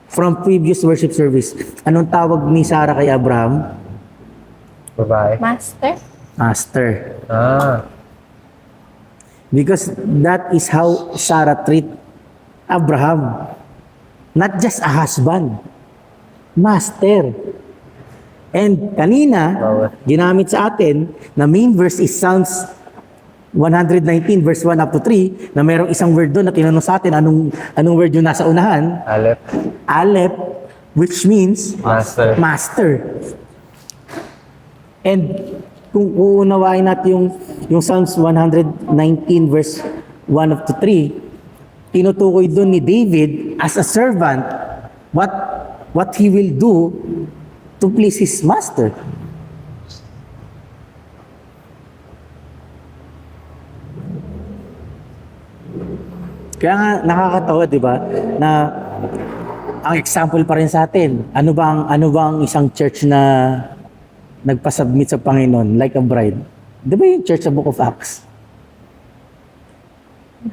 from previous worship service, anong tawag ni Sarah kay Abraham? Babae. Master? Master. Ah. Because that is how Sarah treat Abraham. Not just a husband. Master. And kanina, ginamit sa atin, na main verse is Psalms 119 verse 1 up to 3, na merong isang word doon na tinanong sa atin, anong word yung nasa unahan? Aleph. Aleph, which means Master. master. And kung uunawain natin yung Psalms 119 verse 1 up to 3, tinutukoy doon ni David as a servant what he will do to please his master. Kaya nga nakakatawa, 'di ba? Na ang example pa rin sa atin. Ano bang isang church na nagpa-submit sa Panginoon like a bride? 'Di ba yung church sa Book of Acts?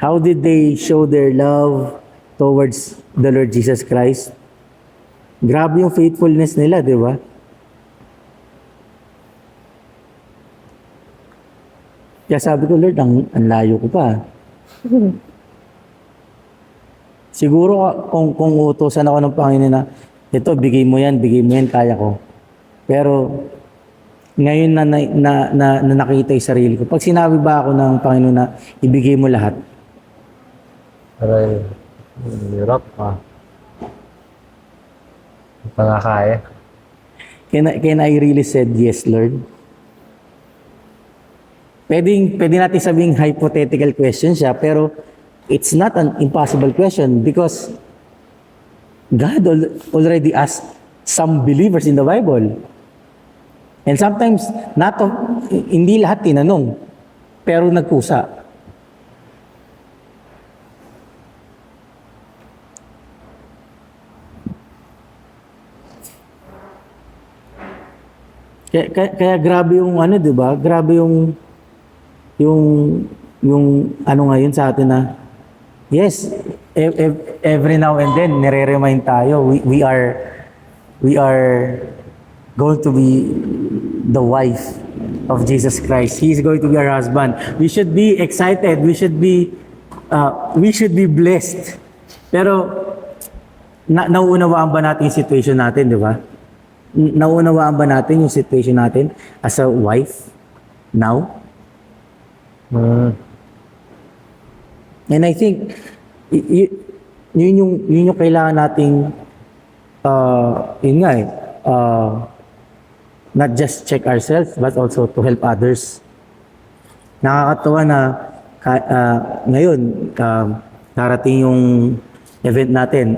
How did they show their love towards the Lord Jesus Christ? Grabe yung faithfulness nila, 'di ba? Kaya sabi ko, Lord, ang layo ko pa. Siguro kung utusan ako ng Panginoon na ito, bigay mo yan, kaya ko. Pero ngayon na nakita yung sarili ko, pag sinabi ba ako ng Panginoon na ibigay mo lahat, Aray. Hirap ah. Hindi pa nga kaya. can I really said yes, Lord? Pwede natin sabing hypothetical question siya, pero it's not an impossible question because God already asked some believers in the Bible. And sometimes, hindi lahat tinanong, pero nagkusa. Kaya grabe yung ano, 'di ba? Grabe yung ano ngayon sa atin na yes, every now and then nire-remind tayo we are going to be the wife of Jesus Christ. He is going to be our husband. We should be excited. We should be blessed. Pero nauunawaan ba natin yung situation natin, di ba? Nauunawaan ba natin yung situation natin as a wife now? And I think yun yung kailangan nating yun nga not just check ourselves but also to help others. Nakakatuwa na ngayon darating yung event natin.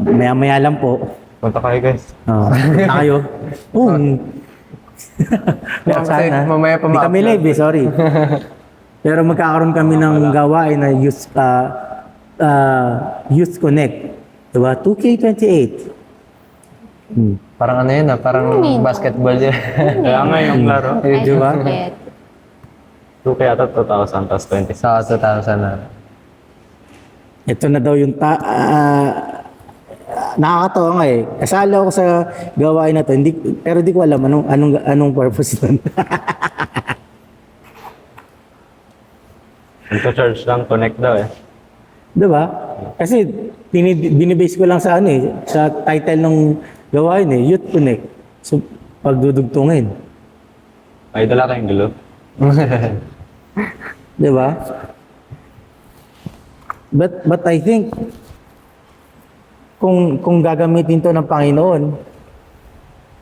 Maya-maya lang po. Punta kayo guys. Punta kayo. Sana. Mamaya pa Hindi kami live sorry. Pero magkakaroon kami ng gawain na Youth Connect. Diba? 2K28. Parang ano yun parang basketball yun. Kaya nga yung laro. I Diba? forget. 2K ata 2,000 plus 20. Sa 2,000 na. Ito na daw yung nakakatawa nga eh. Kasali ako sa gawain na to, pero di ko alam anong purpose nun. Ito church lang, connect daw eh. Diba? Kasi binibase ko lang sa sa title ng gawain Youth Connect. So, pagdudugtungin. May dala kayong gulo. Diba? But I think kung gagamitin to ng Panginoon,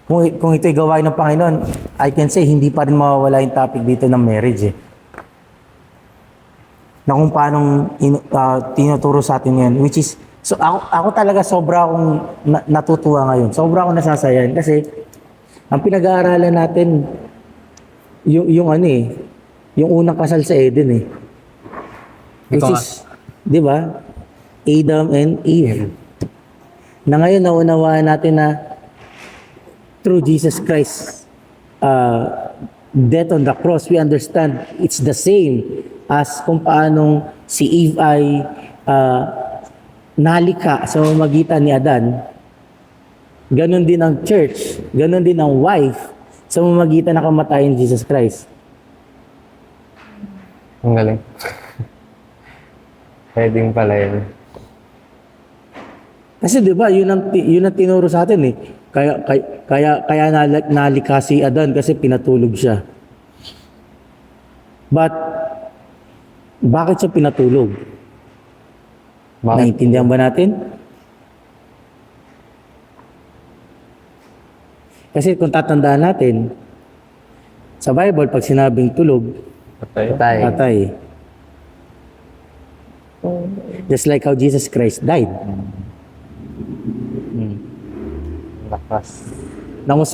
kung ito'y gawain ng Panginoon, I can say hindi pa rin mawawala yung topic dito ng marriage na kung paanong tinuturo sa atin yan, which is, so ako talaga sobra akong natutuwa ngayon. Sobra akong nasasayan kasi ang pinag-aaralan natin yung unang kasal sa Eden Which is Di ba? Adam and Eve. Na ngayon, naunawaan natin na through Jesus Christ, death on the cross, we understand it's the same as kung paanong si Eve ay nalika sa pamamagitan ni Adan. Ganon din ang church, ganon din ang wife sa pamamagitan ng kamatayan ni Jesus Christ. Ang galing. Pwedeng pala yun. Kasi 'di ba, yun ang tinuro sa atin eh. Kaya nalika si Adan kasi pinatulog siya. But bakit siya pinatulog? Bakit? Naintindihan ba natin? Kasi kung tatandaan natin, sa Bible, pag sinabing tulog, Patay. patay. Just like how Jesus Christ died. Lakas. Na kung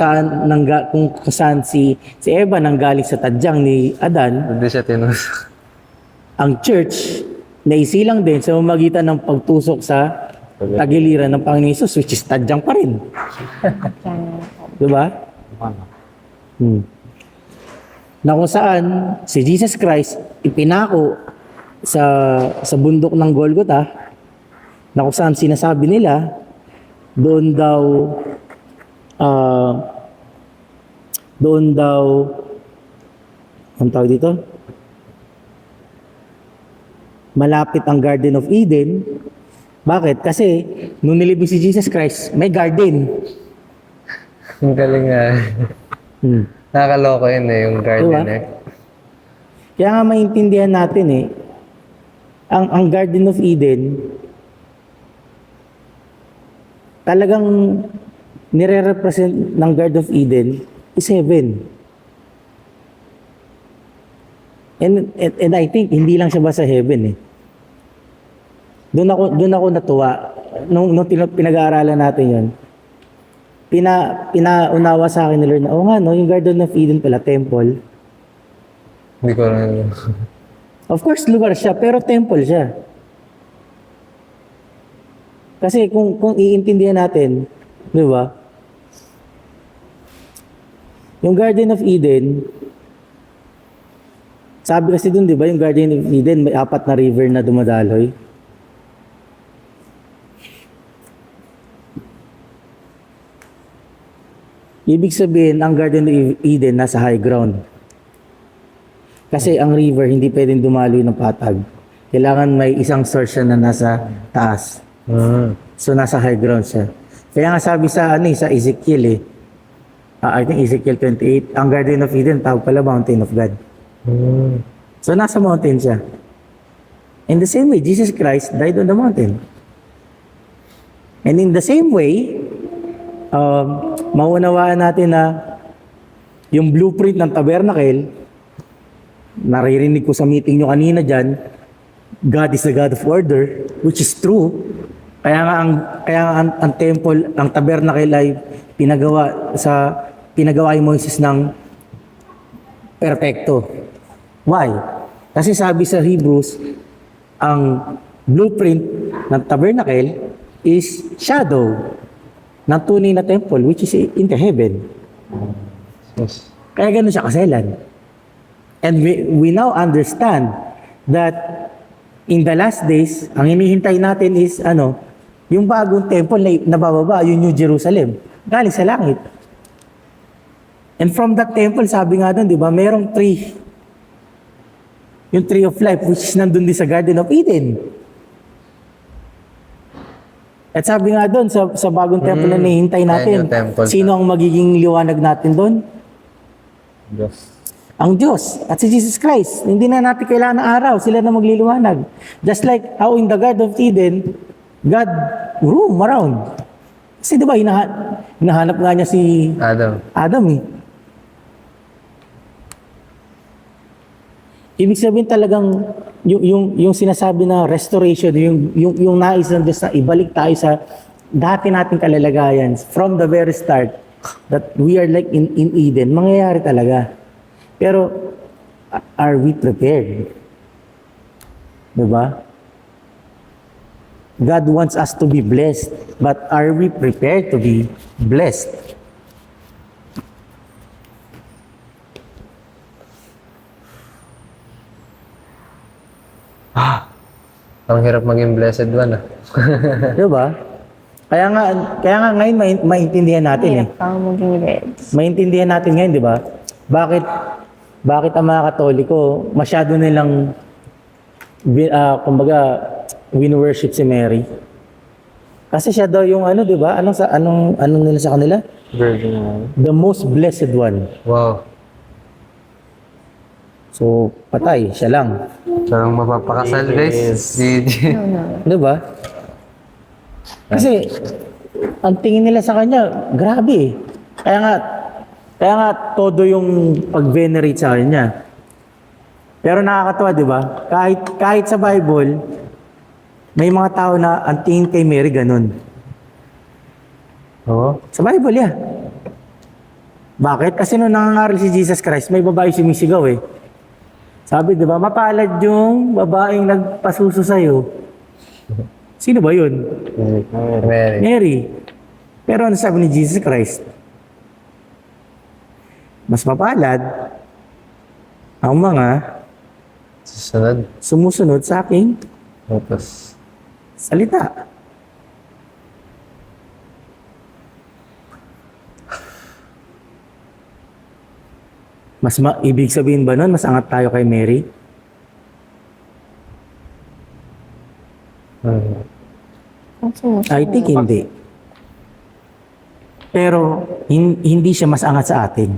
saan si Eva nanggaling sa tadyang ni Adan, Hindi siya tinusok. ang church naisilang din sa pamamagitan ng pagtusok sa tagiliran ng Panginoon Hesus, which is tadyang pa rin. Di ba? Na kung saan si Jesus Christ ipinako sa bundok ng Golgotha, na kung saan sinasabi nila, doon daw, ang tawag dito? Malapit ang Garden of Eden. Bakit? Kasi, nung nilibing si Jesus Christ, may garden. Ang galing nga. Nakakaloko yun eh, yung garden Diba? eh. Kaya nga maintindihan natin eh, ang Garden of Eden, talagang nire-represent ng Garden of Eden is heaven. And I think hindi lang siya basta heaven eh. Doon ako natuwa nung pinag-aaralan natin 'yon. Pinaunawa sa akin ni Lord na, nga no, yung Garden of Eden pala temple. Hindi ko rin. Of course lugar siya, pero temple siya. Kasi kung iintindihan natin, 'di ba? Yung Garden of Eden, sabi kasi dun, 'di ba, yung Garden of Eden may 4 na river na dumadaloy. Ibig sabihin, ang Garden of Eden nasa high ground. Kasi ang river hindi pwedeng dumaloy ng patag. Kailangan may isang source siya na nasa taas. So nasa high ground siya. Kaya nga sabi sa Ezekiel I think Ezekiel 28, ang Garden of Eden tawag pala Mountain of God. So nasa mountain siya. In the same way, Jesus Christ died on the mountain. And in the same way, maunawaan natin na yung blueprint ng tabernacle, naririnig ko sa meeting nyo kanina dyan, God is the God of order, which is true. Kaya nga ang temple, ang tabernacle ay pinagawa ni Moises ng perfecto. Why? Kasi sabi sa Hebrews, ang blueprint ng tabernacle is shadow ng tunay na temple, which is in the heaven. Yes. Kaya ganun siya kaselan. And we now understand that in the last days, ang hinihintay natin is yung bagong temple na nabababa, yung New Jerusalem, galing sa langit. And from that temple, sabi nga doon, di ba, merong tree. Yung tree of life, which is nandun din sa Garden of Eden. At sabi nga doon, sa bagong temple na nihintay natin, Ayun yung temple. sino ang magiging liwanag natin doon? Diyos. Ang Diyos at si Jesus Christ. Hindi na natin kailangan ng araw, sila na magliliwanag. Just like how in the Garden of Eden, God roam around. Kasi di ba, hinahanap nga niya si Adam eh. Ibig sabihin talagang yung sinasabi na restoration, yung nais ng Diyos na ibalik tayo sa dati nating kalalagayan from the very start, that we are like in Eden, mangyayari talaga. Pero are we prepared? Diba? God wants us to be blessed, but are we prepared to be blessed? Ang hirap maging blessed one, ah. Di ba? Kaya nga ngayon maintindihan natin eh. Hirap kang maging reds. Maintindihan natin ngayon, di ba? Bakit ang mga Katoliko masyado nilang kumbaga win-worship si Mary? Kasi siya daw yung ano, di ba? Anong nila sa kanila? Virgin Mary. The most blessed one. Wow. So, patay, siya lang. Parang mapapakasal, guys. GG. No. Di ba? Kasi, ang tingin nila sa kanya, grabe eh. Kaya nga todo yung pag-venerate sa kanya. Pero nakakatawa, di ba? Kahit sa Bible, may mga tao na ang tingin kay Mary ganun. Oo. Sa Bible, yeah. Bakit? Kasi nung nangangaral si Jesus Christ, may babae sumisigaw eh. Sabi, di ba, mapalad yung babaeng nagpasuso sa'yo. Sino ba yun? Mary. Mary. Pero ano sabi ni Jesus Christ? Mas mapalad ang mga Susunod. sumusunod sa aking Tapos, salita. Ibig sabihin ba nun, mas angat tayo kay Mary? Kung sumusunod. I think hindi. Pero hindi siya mas angat sa atin.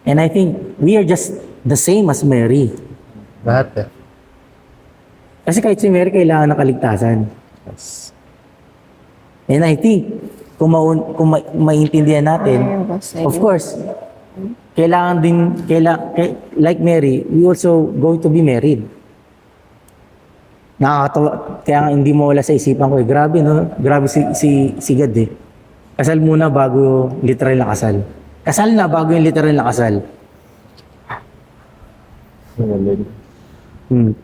And I think we are just the same as Mary. lahat eh. Kasi kahit si Mary kailangan ng kaligtasan. And I think kung maintindihan natin, of course, kailangan din, like Mary, we also going to be married. Nakakatawa, kaya nga hindi mo wala sa isipan ko eh. Grabe no, grabe si God eh. Kasal muna bago literal na kasal. Kasal na bago yung literal na kasal.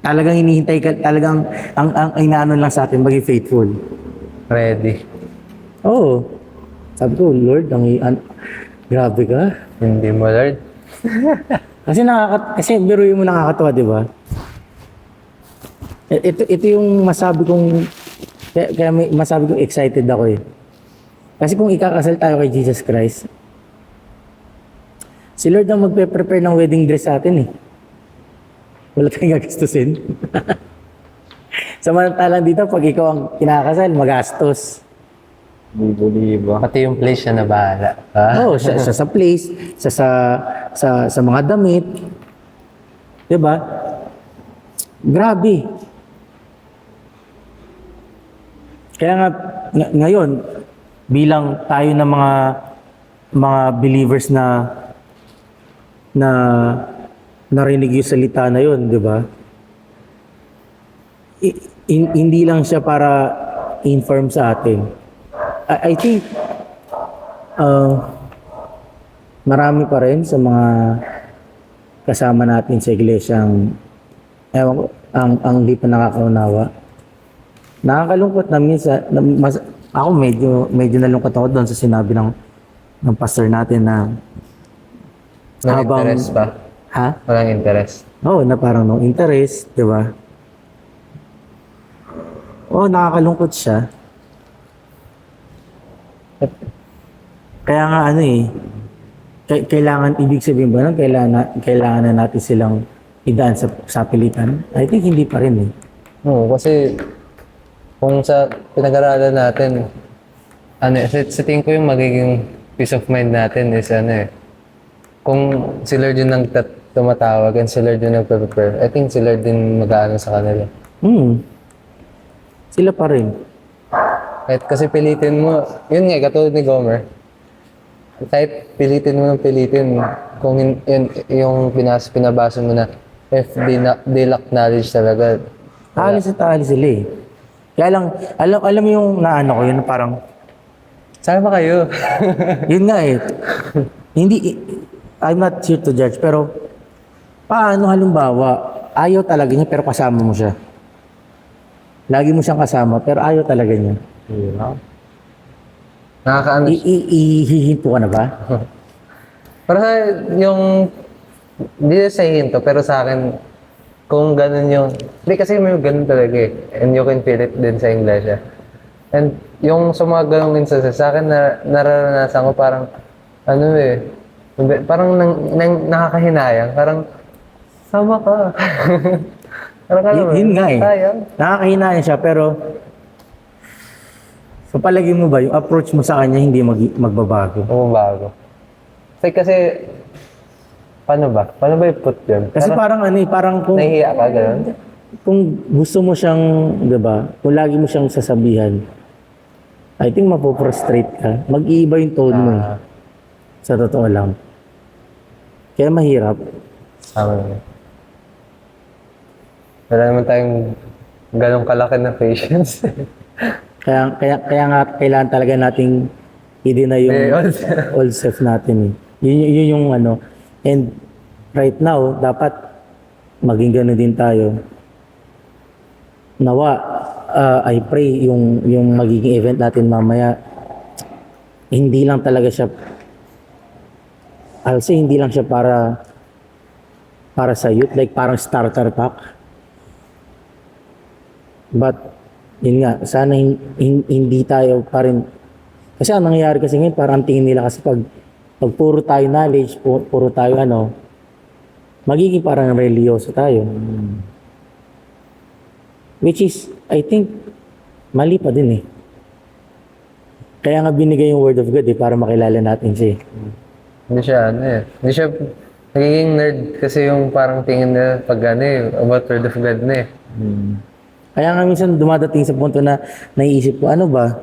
Talagang hinihintay ka, talagang ang inaano lang sa atin, maging faithful. Ready. Oo. Sabi ko, Lord, grabe ka. Hindi mo, Lord. Kasi biruin mo nakakatawa, di ba? Ito yung masabi kong, masabi kong excited ako eh. Kasi kung ikakasal tayo kay Jesus Christ, si Lord ang magpe-prepare ng wedding dress sa atin eh. Wala tayong gagastusin. Samantalang dito, pag ikaw ang kinakasal, magastos. Libo-libo. Pati yung place siya na bahala. Oo, siya sa place, sa mga damit. Diba? Grabe. Kaya nga, ngayon, bilang tayo ng mga believers na narinig yung salita na yun, di ba? Hindi lang siya para inform sa atin. I think marami pa rin sa mga kasama natin sa iglesia ang hindi pa nakakaunawa. Nakakalungkot na minsan, ako medyo nalungkot ako doon sa sinabi ng pastor natin na Walang interest pa. Ha? Walang interest. Oo, na parang no interest, di ba? Oo, nakakalungkot siya. Kaya nga ano eh, kailangan, ibig sabihin ba nun, kailangan na natin silang idaan sa pilitan? I think hindi pa rin eh. Oo, kasi kung sa pinag-aralan natin, sa tingin ko yung magiging peace of mind natin is kung si Lord yung tumatawag and si Lord yung nagpe-prepare, I think si Lord din mag-aano sa kanila. Sila pa rin. Kahit kasi pilitin mo, yun nga, katulad ni Gomer, kahit pilitin mo ng pilitin, kung yung pinabasa mo na, if they lack knowledge talaga. Tali sila eh. Kaya lang, alam mo yung naano ko, yun parang, Saan ba kayo? yun nga eh. I'm not here to judge, pero paano halimbawa, ayaw talaga niya pero kasama mo siya. Lagi mo siyang kasama, pero ayaw talaga niya. Hirap. Nakakaano Ihihinto ka na ba? Para sa yung, hindi sa hinto, pero sa akin, kung ganun yung, hindi kasi may ganun talaga eh. And you can feel it din sa iglesia. And yung sa mga ganung instances, sa akin nararanasan ko parang, ano eh, parang nakakahinayang, parang, sama ka. Parang alam mo, Yun nga eh. sayang. Nakakahinayang siya, pero sa palagay mo ba, yung approach mo sa kanya hindi magbabago? Bago. Kasi, paano ba? Paano ba i-put yun? Kasi parang ano eh, parang kung, Nahihiya ka, gano'n? kung gusto mo siyang, di ba, kung lagi mo siyang sasabihan, I think mapoprostrate ka. Mag-iiba yung tone mo eh. Sa totoo lang. Kaya mahirap. Sama naman. Wala naman tayong ganong kalaki na patience. Kaya nga kailangan talaga nating i-deny yung old self natin eh. Yun yung ano. And right now, dapat maging gano'n din tayo. Nawa, I pray yung magiging event natin mamaya, hindi lang talaga siya, I'll say hindi lang siya para sa youth, like parang starter pack. But, yun nga, sana hindi tayo pa rin, kasi ang nangyayari kasi ngayon, parang ang tingin nila kasi pag puro tayo knowledge, puro tayo ano, magiging parang religyoso tayo. Which is, I think, mali pa din eh. Kaya nga binigay yung word of God eh, para makilala natin siya eh. Hindi siya ano eh. Hindi siya nagiging nerd kasi yung parang tingin na pag ano eh, about word of God na eh. Kaya nga minsan dumadating sa punto na naiisip ko, ano ba?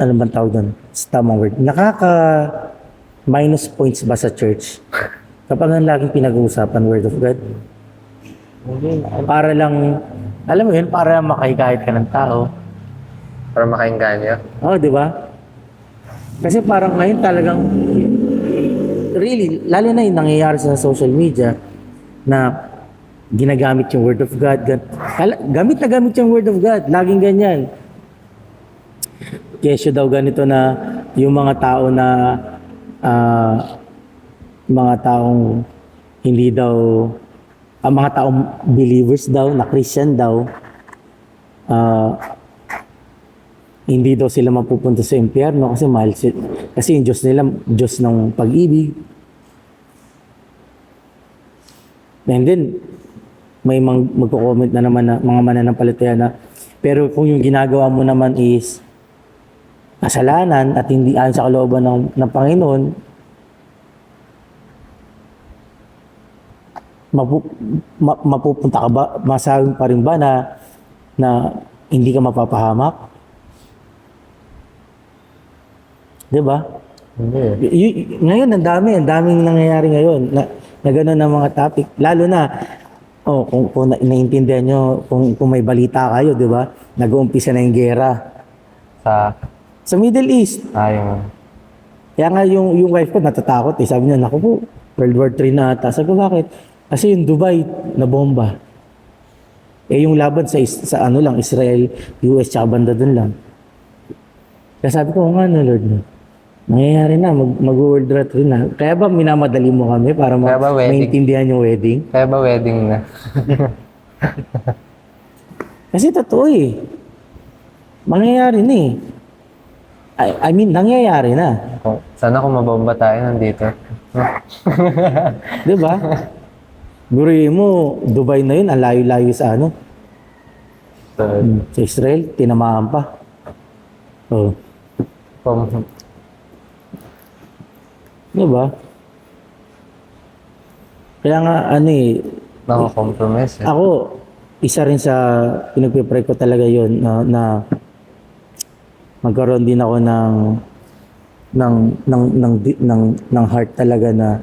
Ano bang tawag doon? Sa tamang word. Minus points ba sa church? Kapag ang laging pinag-uusapan word of God. Para lang, alam mo yun, para makahikayat ka ng tao. Para makainganyo. Oo, di ba? Kasi parang ngayon talagang, really, lalo na yung nangyayari sa social media, na ginagamit yung word of God. Gamit na gamit yung word of God. Laging ganyan. Kesyo daw ganito na yung mga tao na mga taong hindi daw mga taong believers daw, na Christian daw, hindi daw sila mapupunta sa impyerno kasi mahal kasi yung Diyos nila, Diyos ng pag-ibig. And then, may magko-comment na naman na mga mananampalataya na, pero kung yung ginagawa mo naman is kasalanan at hindi ayon sa kalooban ng Panginoon, mapupunta ka ba, masabi pa rin ba na hindi ka mapapahamak? Di ba? Ngayon, ang daming nangyayari ngayon na gano'n ang mga topic. Lalo na, kung naiintindihan nyo, kung may balita kayo, di ba? Nag-uumpisa na yung gera. Sa Middle East. Ayun. Kaya nga yung wife ko natatakot eh. Sabi niya, naku po, World War III na ata. Sabi ko, bakit? Kasi yung Dubai, nabomba. Eh yung laban sa ano lang, Israel, US, tsaka banda dun lang. Kaya sabi ko, nga no, Lord, no. Nangyayari na, mag-World War III na. Kaya ba minamadali mo kami para maintindihan yung wedding? Kaya ba wedding na? Kasi totoo eh. Mangyayari na eh. I mean, nangyayari na. Sana kung mabomba tayo nandito. Di ba? Guruin mo, Dubai na yun, ang layo-layo sa ano. Sa Israel, tinamaan pa. Oh. Di ba? Kaya nga, ano eh, Nakakompromise eh. ako, isa rin sa pinagpipray ko talaga yun na magkaroon din ako ng heart talaga na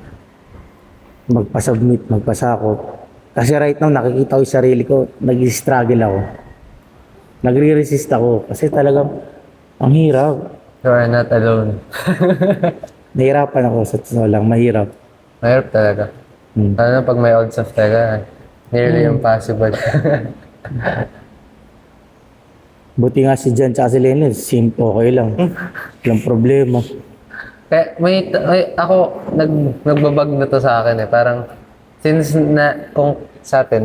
magpasubmit, magpasakop. Kasi right now nakikita ko yung sarili ko, nag-struggle ako. Nagre-resist ako kasi talagang ang hirap. You are not alone. Nahirapan ako sa totoo lang, mahirap. Mahirap talaga. Ano pag may odds of teka, nearly impossible. Buti nga si Jan at si Lenny, okay lang. Walang problema. Kaya ako, nagbabag na to sa akin eh. Parang, since kung sa atin,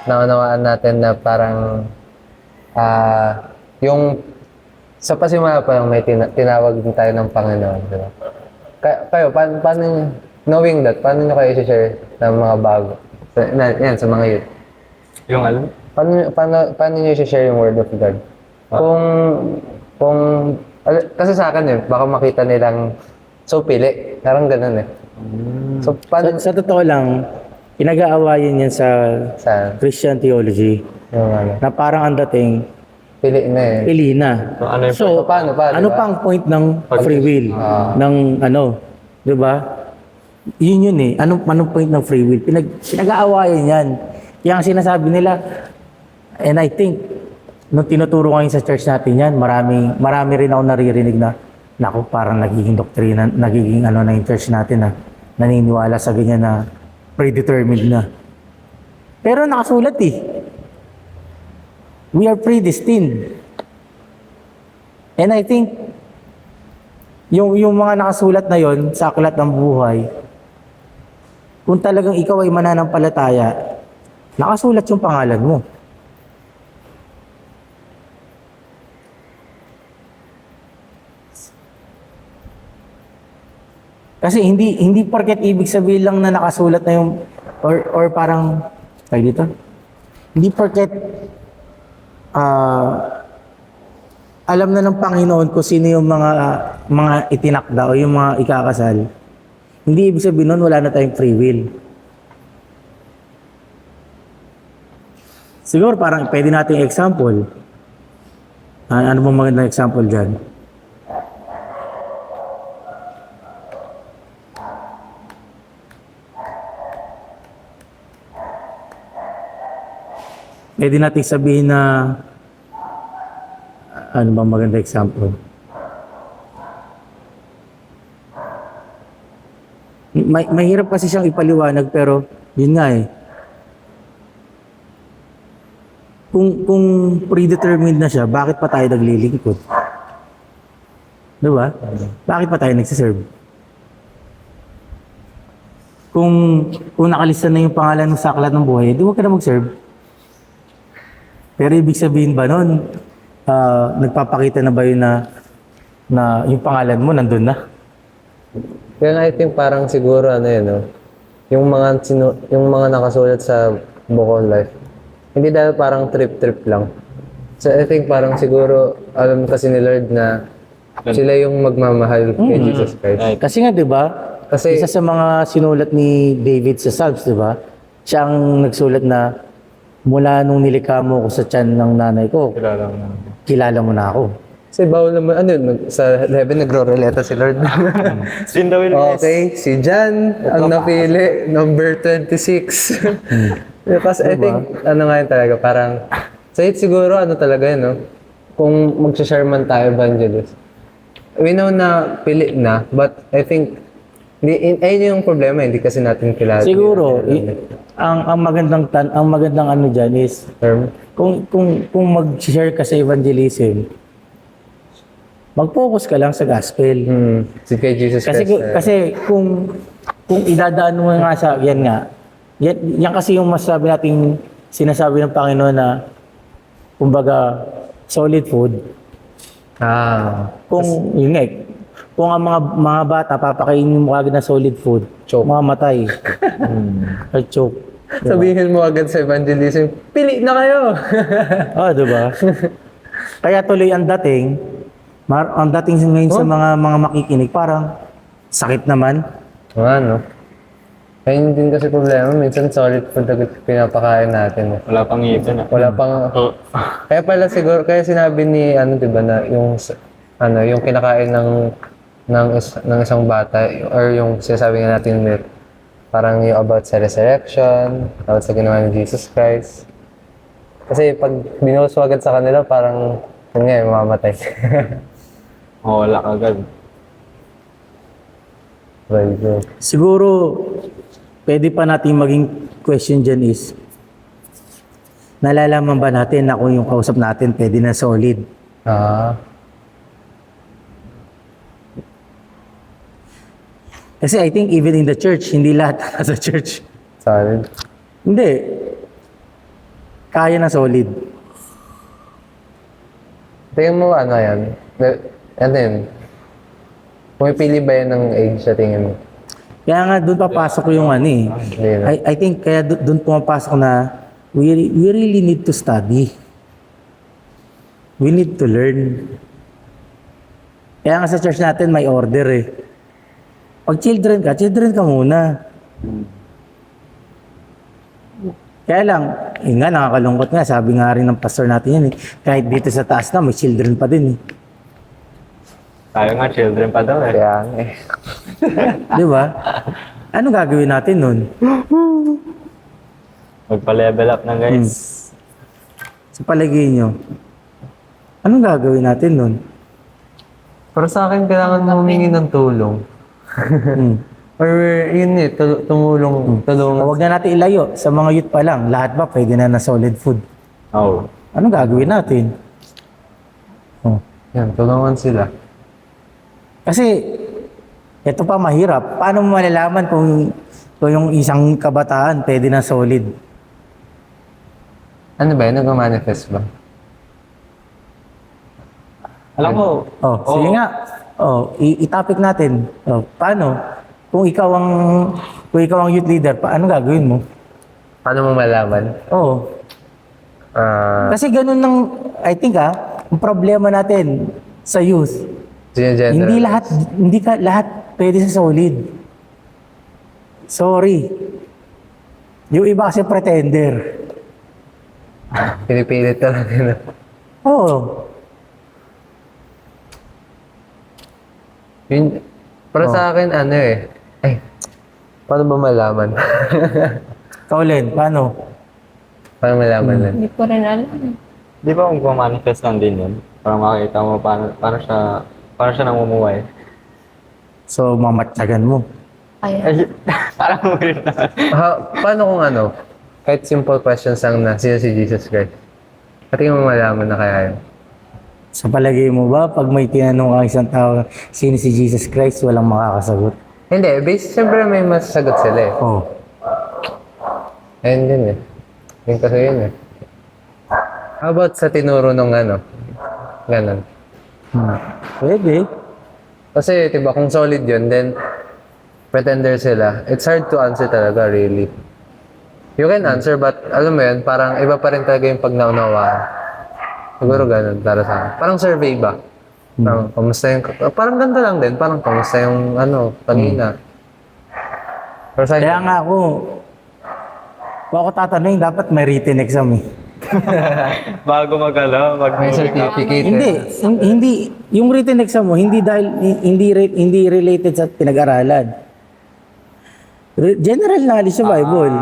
naunawaan natin na parang, yung, sa pasimula pa lang may tinawag din tayo ng Panginoon, di ba? Kayo, paano, knowing that, paano nyo kayo i-share ng mga bago? Yan, sa mga youth. Yung alam? Paano nyo i-share yung word of God? Kasi sa akin eh, baka makita nilang, so pili, parang ganun eh. So, Sa totoo lang, pinag-aawayan yan sa sa Christian theology yung na parang ang dating pili na eh. pili na. So, ano yung So, paano, Ano diba? pa ang point ng free will? Ng ano, 'di ba? Yun eh. Anong point ng free will? Pinag-aawayan yan. Yung sinasabi nila, and I think, nung tinuturo ngayon sa church natin yan, marami rin ako naririnig na, naku, parang nagiging doktrina, nagiging ano na yung church natin na naniniwala sa ganyan na predetermined na. Pero nakasulat eh. We are predestined. And I think, yung mga nakasulat na yon sa aklat ng buhay, kung talagang ikaw ay mananampalataya, nakasulat yung pangalan mo. Kasi hindi porket ibig sabihin lang na nakasulat na yung or parang dito. Hindi porket alam na ng Panginoon kung sino yung mga itinakda o yung mga ikakasal. Hindi ibig sabihin nun wala na tayong free will. Siguro parang pwede nating example. Ano bang magandang example dyan? Pwede natin sabihin na ano bang maganda example? Mahirap kasi siyang ipaliwanag pero yun nga eh. Kung predetermined na siya, bakit pa tayo naglilingkod? Diba? Bakit pa tayo nagsiserve? Kung nakalista na yung pangalan ng saklat ng buhay, di huwag ka na mag-serve. Pero ibig sabihin ba nun, nagpapakita na ba yun na yung pangalan mo nandun na? Kaya I think parang siguro ano yun, no? Yung mga nakasulat sa Book of Life, hindi dahil parang trip lang. So I think parang siguro alam kasi ni Lord na sila yung magmamahal kay Jesus Christ. Kasi nga 'di ba? Kasi Isa sa mga sinulat ni David sa Psalms, 'di ba? Siya ang nagsulat na mula nung nilikha mo ko sa tiyan ng nanay ko, kilala mo na ako. kasi bawal naman, ano yun, sa heaven nagro-relata si Lord. Sin the will is. Okay, si John ang napili, number 26. Because I think, ano nga yun talaga, parang, so it siguro, ano talaga yun, no? Kung mag-share man tayo, evangelist. We know na pili na, but I think, ayun yung problema, hindi kasi natin kilala. Siguro, ang magandang ano diyan is Term. kung mag-share ka sa evangelism, mag-focus ka lang sa gospel. Si kay Jesus Kasi Christ. kasi kung idadaan mo nga sa yan kasi yung sinasabi ng Panginoon na kumbaga solid food. Kung yun nga, kung ang mga bata papakainin mo agad na solid food, Choke. mamamatay. Or choke. Sabihin mo agad sa evangelism, pili na kayo! Diba? Kaya tuloy ang dating ngayon sa mga makikinig, parang sakit naman. Ano? Ayun din kasi problema, minsan solid food agad pinapakain natin. Wala pang ngipin. Wala pang... Kaya pala siguro, kaya sinabi ni, diba, na yung kinakain ng isang bata, or yung sinasabi nga natin with, parang yung about sa resurrection, about sa ginawa ni Jesus Christ. Kasi pag binuhos agad sa kanila, parang, yun nga, mamamatay. Wala agad. Right, bro. Siguro pwede pa natin maging question dyan is, nalalaman ba natin na kung yung kausap natin pwede na solid? Ah, Kasi I think even in the church, hindi lahat nasa church. solid. Hindi. Kaya na solid. Tingin mo ano yan? Ano yun? Pumipili ba yan ng age sa tingin mo? Kaya nga doon papasok yung ano eh. Hindi na. I think kaya doon pumapasok na we really need to study. We need to learn. Kaya nga sa church natin may order eh. Pag children ka muna. Kaya lang, yun nga, nakakalungkot nga. Sabi nga rin ng pastor natin yan eh. Kahit dito sa taas na, may children pa din eh. Tayo nga, children pa daw eh. Kaya eh. Di ba? Ano gagawin natin nun? Magpa-level up na guys. Sa palagay nyo, anong gagawin natin nun? Pero sa akin, kailangan mo humingi ng tulong. Hmm. Or yun eh, tulungan. Huwag na natin ilayo. Sa mga youth pa lang, lahat ba pwede na solid food? Oh. Anong gagawin natin? Oh. Yan, tulungan sila. Kasi, ito pa mahirap. Paano mo malalaman kung yung isang kabataan pwede na solid? Ano ba yun? Nag-manifest ba? Alam mo, Oh, sige nga. Oh, i-topic natin. Oh, paano? Kung ikaw ang youth leader, paano gagawin mo? Paano mo malaman? Oh, Ah, kasi ganun ng, I think ang problema natin sa youth, general. hindi ka lahat pwede sa solid. Sorry. Yung iba kasi pretender. Pinipilit talaga na. Oo. Yun, para sa akin, ano eh. Ay, paano ba malaman? Kaulen, paano? Paano malaman nun? Hindi ko rin alam. di ba kung manifest lang din yun? Para makita mo paano siya namumuhay. So, mamatyagan mo. Kaya, Ay, parang weird na. Paano kung ano? Kahit simple questions lang na, sino si Jesus Christ? Pati mo malaman na kaya yun. Sa palagay mo ba, pag may tinanong ang isang tao, sino si Jesus Christ, walang makakasagot? Hindi, siyempre may masasagot sila eh. Oh. Ayun din eh. Yun kasi yun eh. How about sa tinuro nung ano? Ganon. Pwede. Kasi, diba, kung solid yun, then pretender sila, it's hard to answer talaga, really. You can answer, but alam mo yun, parang iba pa rin talaga yung pag naunawaan. Siguro ganun para sa akin. Parang survey ba? Parang, kamusta yung, parang ganda lang din, parang kamusta yung ano, kanina. Pero sa Kaya nga kung ako tatanungin, dapat may written exam eh. Bago may certificate. Hindi, yung written exam mo, hindi hindi related sa pinag-aralan. General knowledge sa Bible.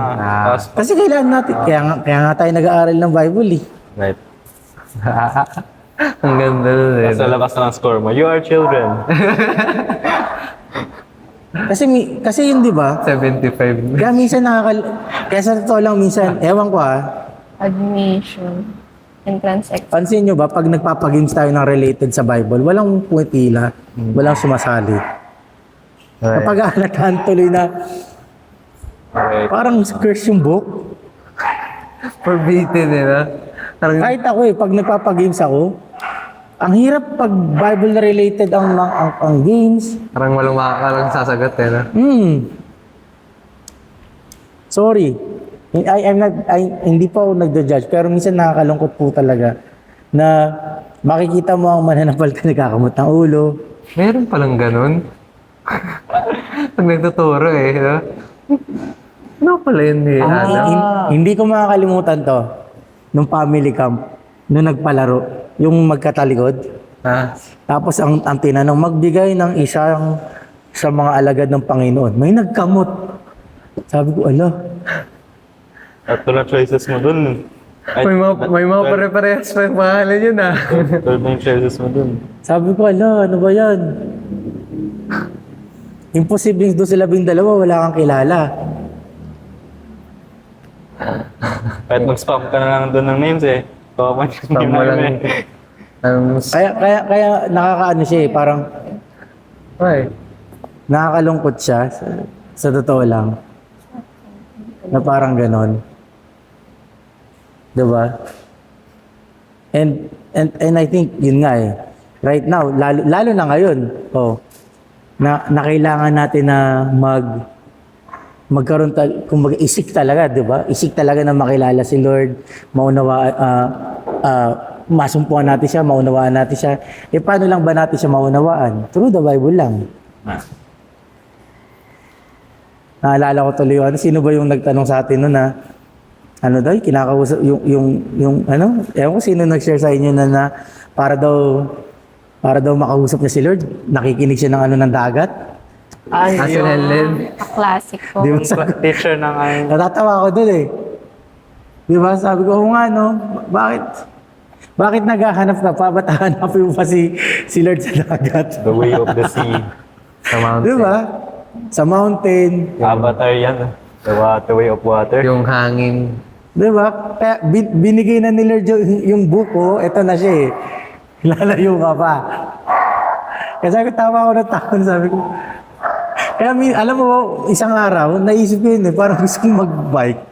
Kasi kailangan natin, kaya nga tayo nag-aaral ng Bible eh. Right. Ang ganda nun eh. Sa labas na ng score mo, you are children. Kasi yun, di ba? 75. Kaya minsan kaya sa totoo lang minsan, ewan ko admission, entrance exam. pansin nyo ba, pag nagpapagames tayo ng related sa Bible, walang pumipila, walang sumasali. Kapag halatahan tuloy na, Right. parang curse yung book. Forbidden eh, no? Parang, Kahit ako pag nagpapagames ako, ang hirap pag Bible na related ang games. parang walang makakalang sasagot eh, no? Sorry. Hindi pa ako nagda-judge, pero minsan nakakalungkot po talaga na makikita mo ang mananapal ka nagkakamot ng ulo. Meron palang ganun. Pag nagtuturo eh, no? Ano pala yun eh? Hindi ko makakalimutan to. Nung family camp, nung nagpalaro, yung magkatalikod. Ah, Tapos ang tinanong, magbigay ng isang sa mga alagad ng Panginoon. May nagkamot. Sabi ko, ala, At na choices mo dun. Ay, may mga pare-parehas pa yung pangalan yun ah. 12 na yung choices mo dun. sabi ko, ala, ano ba yan? Imposible doon sa 12, wala kang kilala. Kahit mag-spam ka na lang doon ng names eh. Papapansin Spam mo lang. Kaya nakakaano siya eh, parang Ay, nakakalungkot siya sa totoo lang. Na parang ganon. 'Di ba? And I think yun nga eh. Right now, lalo na ngayon, na kailangan natin na magkaroon kumbaga isik talaga, 'di ba? Isik talaga na makilala si Lord, masumpuan natin siya, maunawaan natin siya. Eh paano lang ba natin siya maunawaan? Through the Bible lang. Naalala ko tuloy sino ba yung nagtanong sa atin noon na ano daw, kinakausap yung ano, ewan ko sino nag-share sa inyo na para daw makausap niya si Lord, nakikinig siya ng ano ng dagat. Ay, si Helen. Classic po. Di ba? teacher ng Natatawa ako doon eh. Di ba? Sabi ko, oo nga no, bakit naghahanap ka pa? Ba't hahanapin mo pa si Lord sa dagat? The Way of the Sea. Sa mountain. Di ba? Sa mountain. Avatar yan. The Way of Water. Yung hangin. Di ba? Kaya binigay na ni Lord yung buko, eto na siya eh. Lalayo ka pa. Kaya sabi ko, tawa ako ng taon, sabi ko. Kaya alam mo, isang araw, naisip ko yun eh, parang gusto kong mag-bike.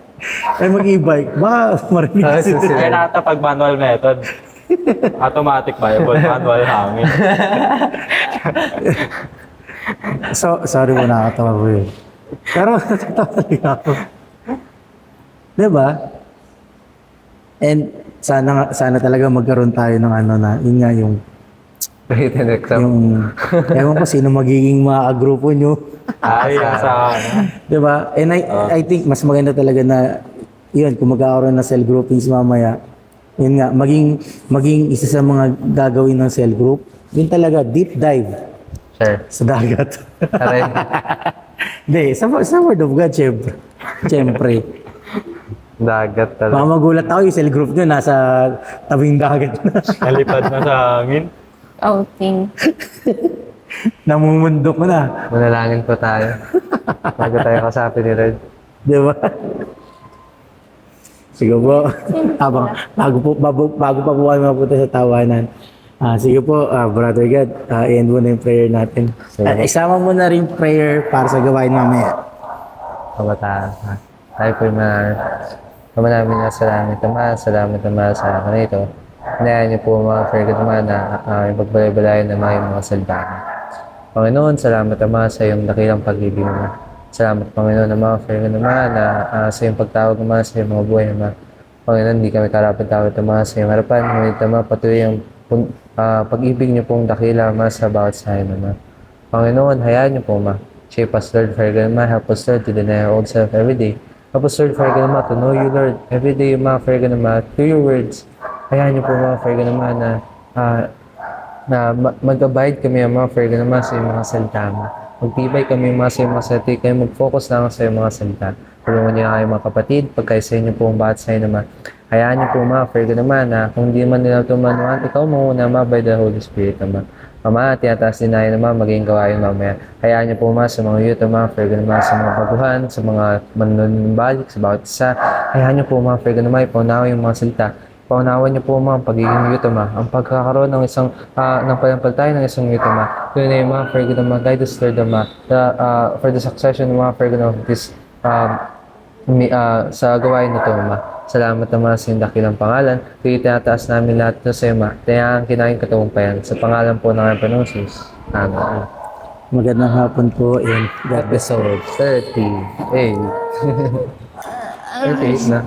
Ay mag-e-bike. Baka marinig si Lord. Kaya nata pag manual method. Automatic ba yun? Manual hangin. So, sorry mo, nakakatawa ko yun. Pero natatawa talaga ako. Diba? And sana talaga magkaroon tayo ng ano na, yun nga yung, Written exam. ewan ko sino magiging mga grupo nyo. Ay, sa Diba? And I think mas maganda talaga na, yun, kung magkakaroon na cell groupings mamaya, yun nga, maging isa sa mga gagawin ng cell group, yun talaga, deep dive Sure. sa dagat. Aray. Hindi, sa Word of God, syempre. Syempre. Dagat Baka talaga. magulat ako yung cell group nyo, nasa tabing dagat na. nalipad na sa hangin. Outing. Namumundok na. Manalangin po tayo. Bago tayo kasapin ni Lord. Di ba? Sige po. Bago pa po kami mapunta sa tawanan. Sige po, Brother God, i-end mo na yung prayer natin. Isama mo na rin prayer para sa gawain mamaya. Kabataan. Tayo po yung Ama namin na salamat naman sa akin na ito. Hinayaan niyo po mga Fergus naman na yung pagbalay-balayan ng mga salita. Panginoon, salamat naman sa iyong dakilang pag-ibig mo. Salamat Panginoon ng mga Fergus naman na sa iyong pagtawag naman sa iyong mga buhay naman. Panginoon, hindi kami karapat-dapat naman sa iyong harapan. Ngunit naman patuloy ang pag-ibig niyo pong dakila naman sa bawat sayo naman. Panginoon, hayaan niyo po shape us Lord Fergus naman. Help us Lord to deny our old self every day. Help us Lord Fergus naman to know you Lord every day mga Fergus naman through your words. Hayaan niyo po mga Fergus naman na mag-abide kami mga Fergus naman sa iyong mga salita mo. Magtibay kami mga sa iyong mga salita. Kayo mag-focus lang sa iyong mga salita. Tulungan niyo kayo mga kapatid. Pagkaisa niyo po ang bawat sayo naman. Hayaan niyo po mga Fergus naman na kung di man nila tumanuan, ikaw muna by the Holy Spirit naman. Ama, tiyataas din natin naman maging gawain mamaya. Hayaan niyo po sa mga youth, mga Fergus naman, sa mga baguhan, sa mga manunumbalik, sa bawat isa. Hayaan niyo po mga Fergus naman, ipaunawa yung mga salita. Paunawan niyo po ang pagiging yutama, ang pagkakaroon ng isang ng palampaltayan ng isang yutama. Yun ay mga Fergus naman, guide us Lord naman, for the succession ng mga Fergus of this sa gawain na ito, Ma. Salamat naman sa iyong dakilang pangalan. Kaya tinataas namin lahat ito sa iyo, Ma. Kaya ang kinain katagumpayan sa pangalan po ng Panginoon Jesus. Amen. Magandang hapon po and God bless. Episode 38. 38 na.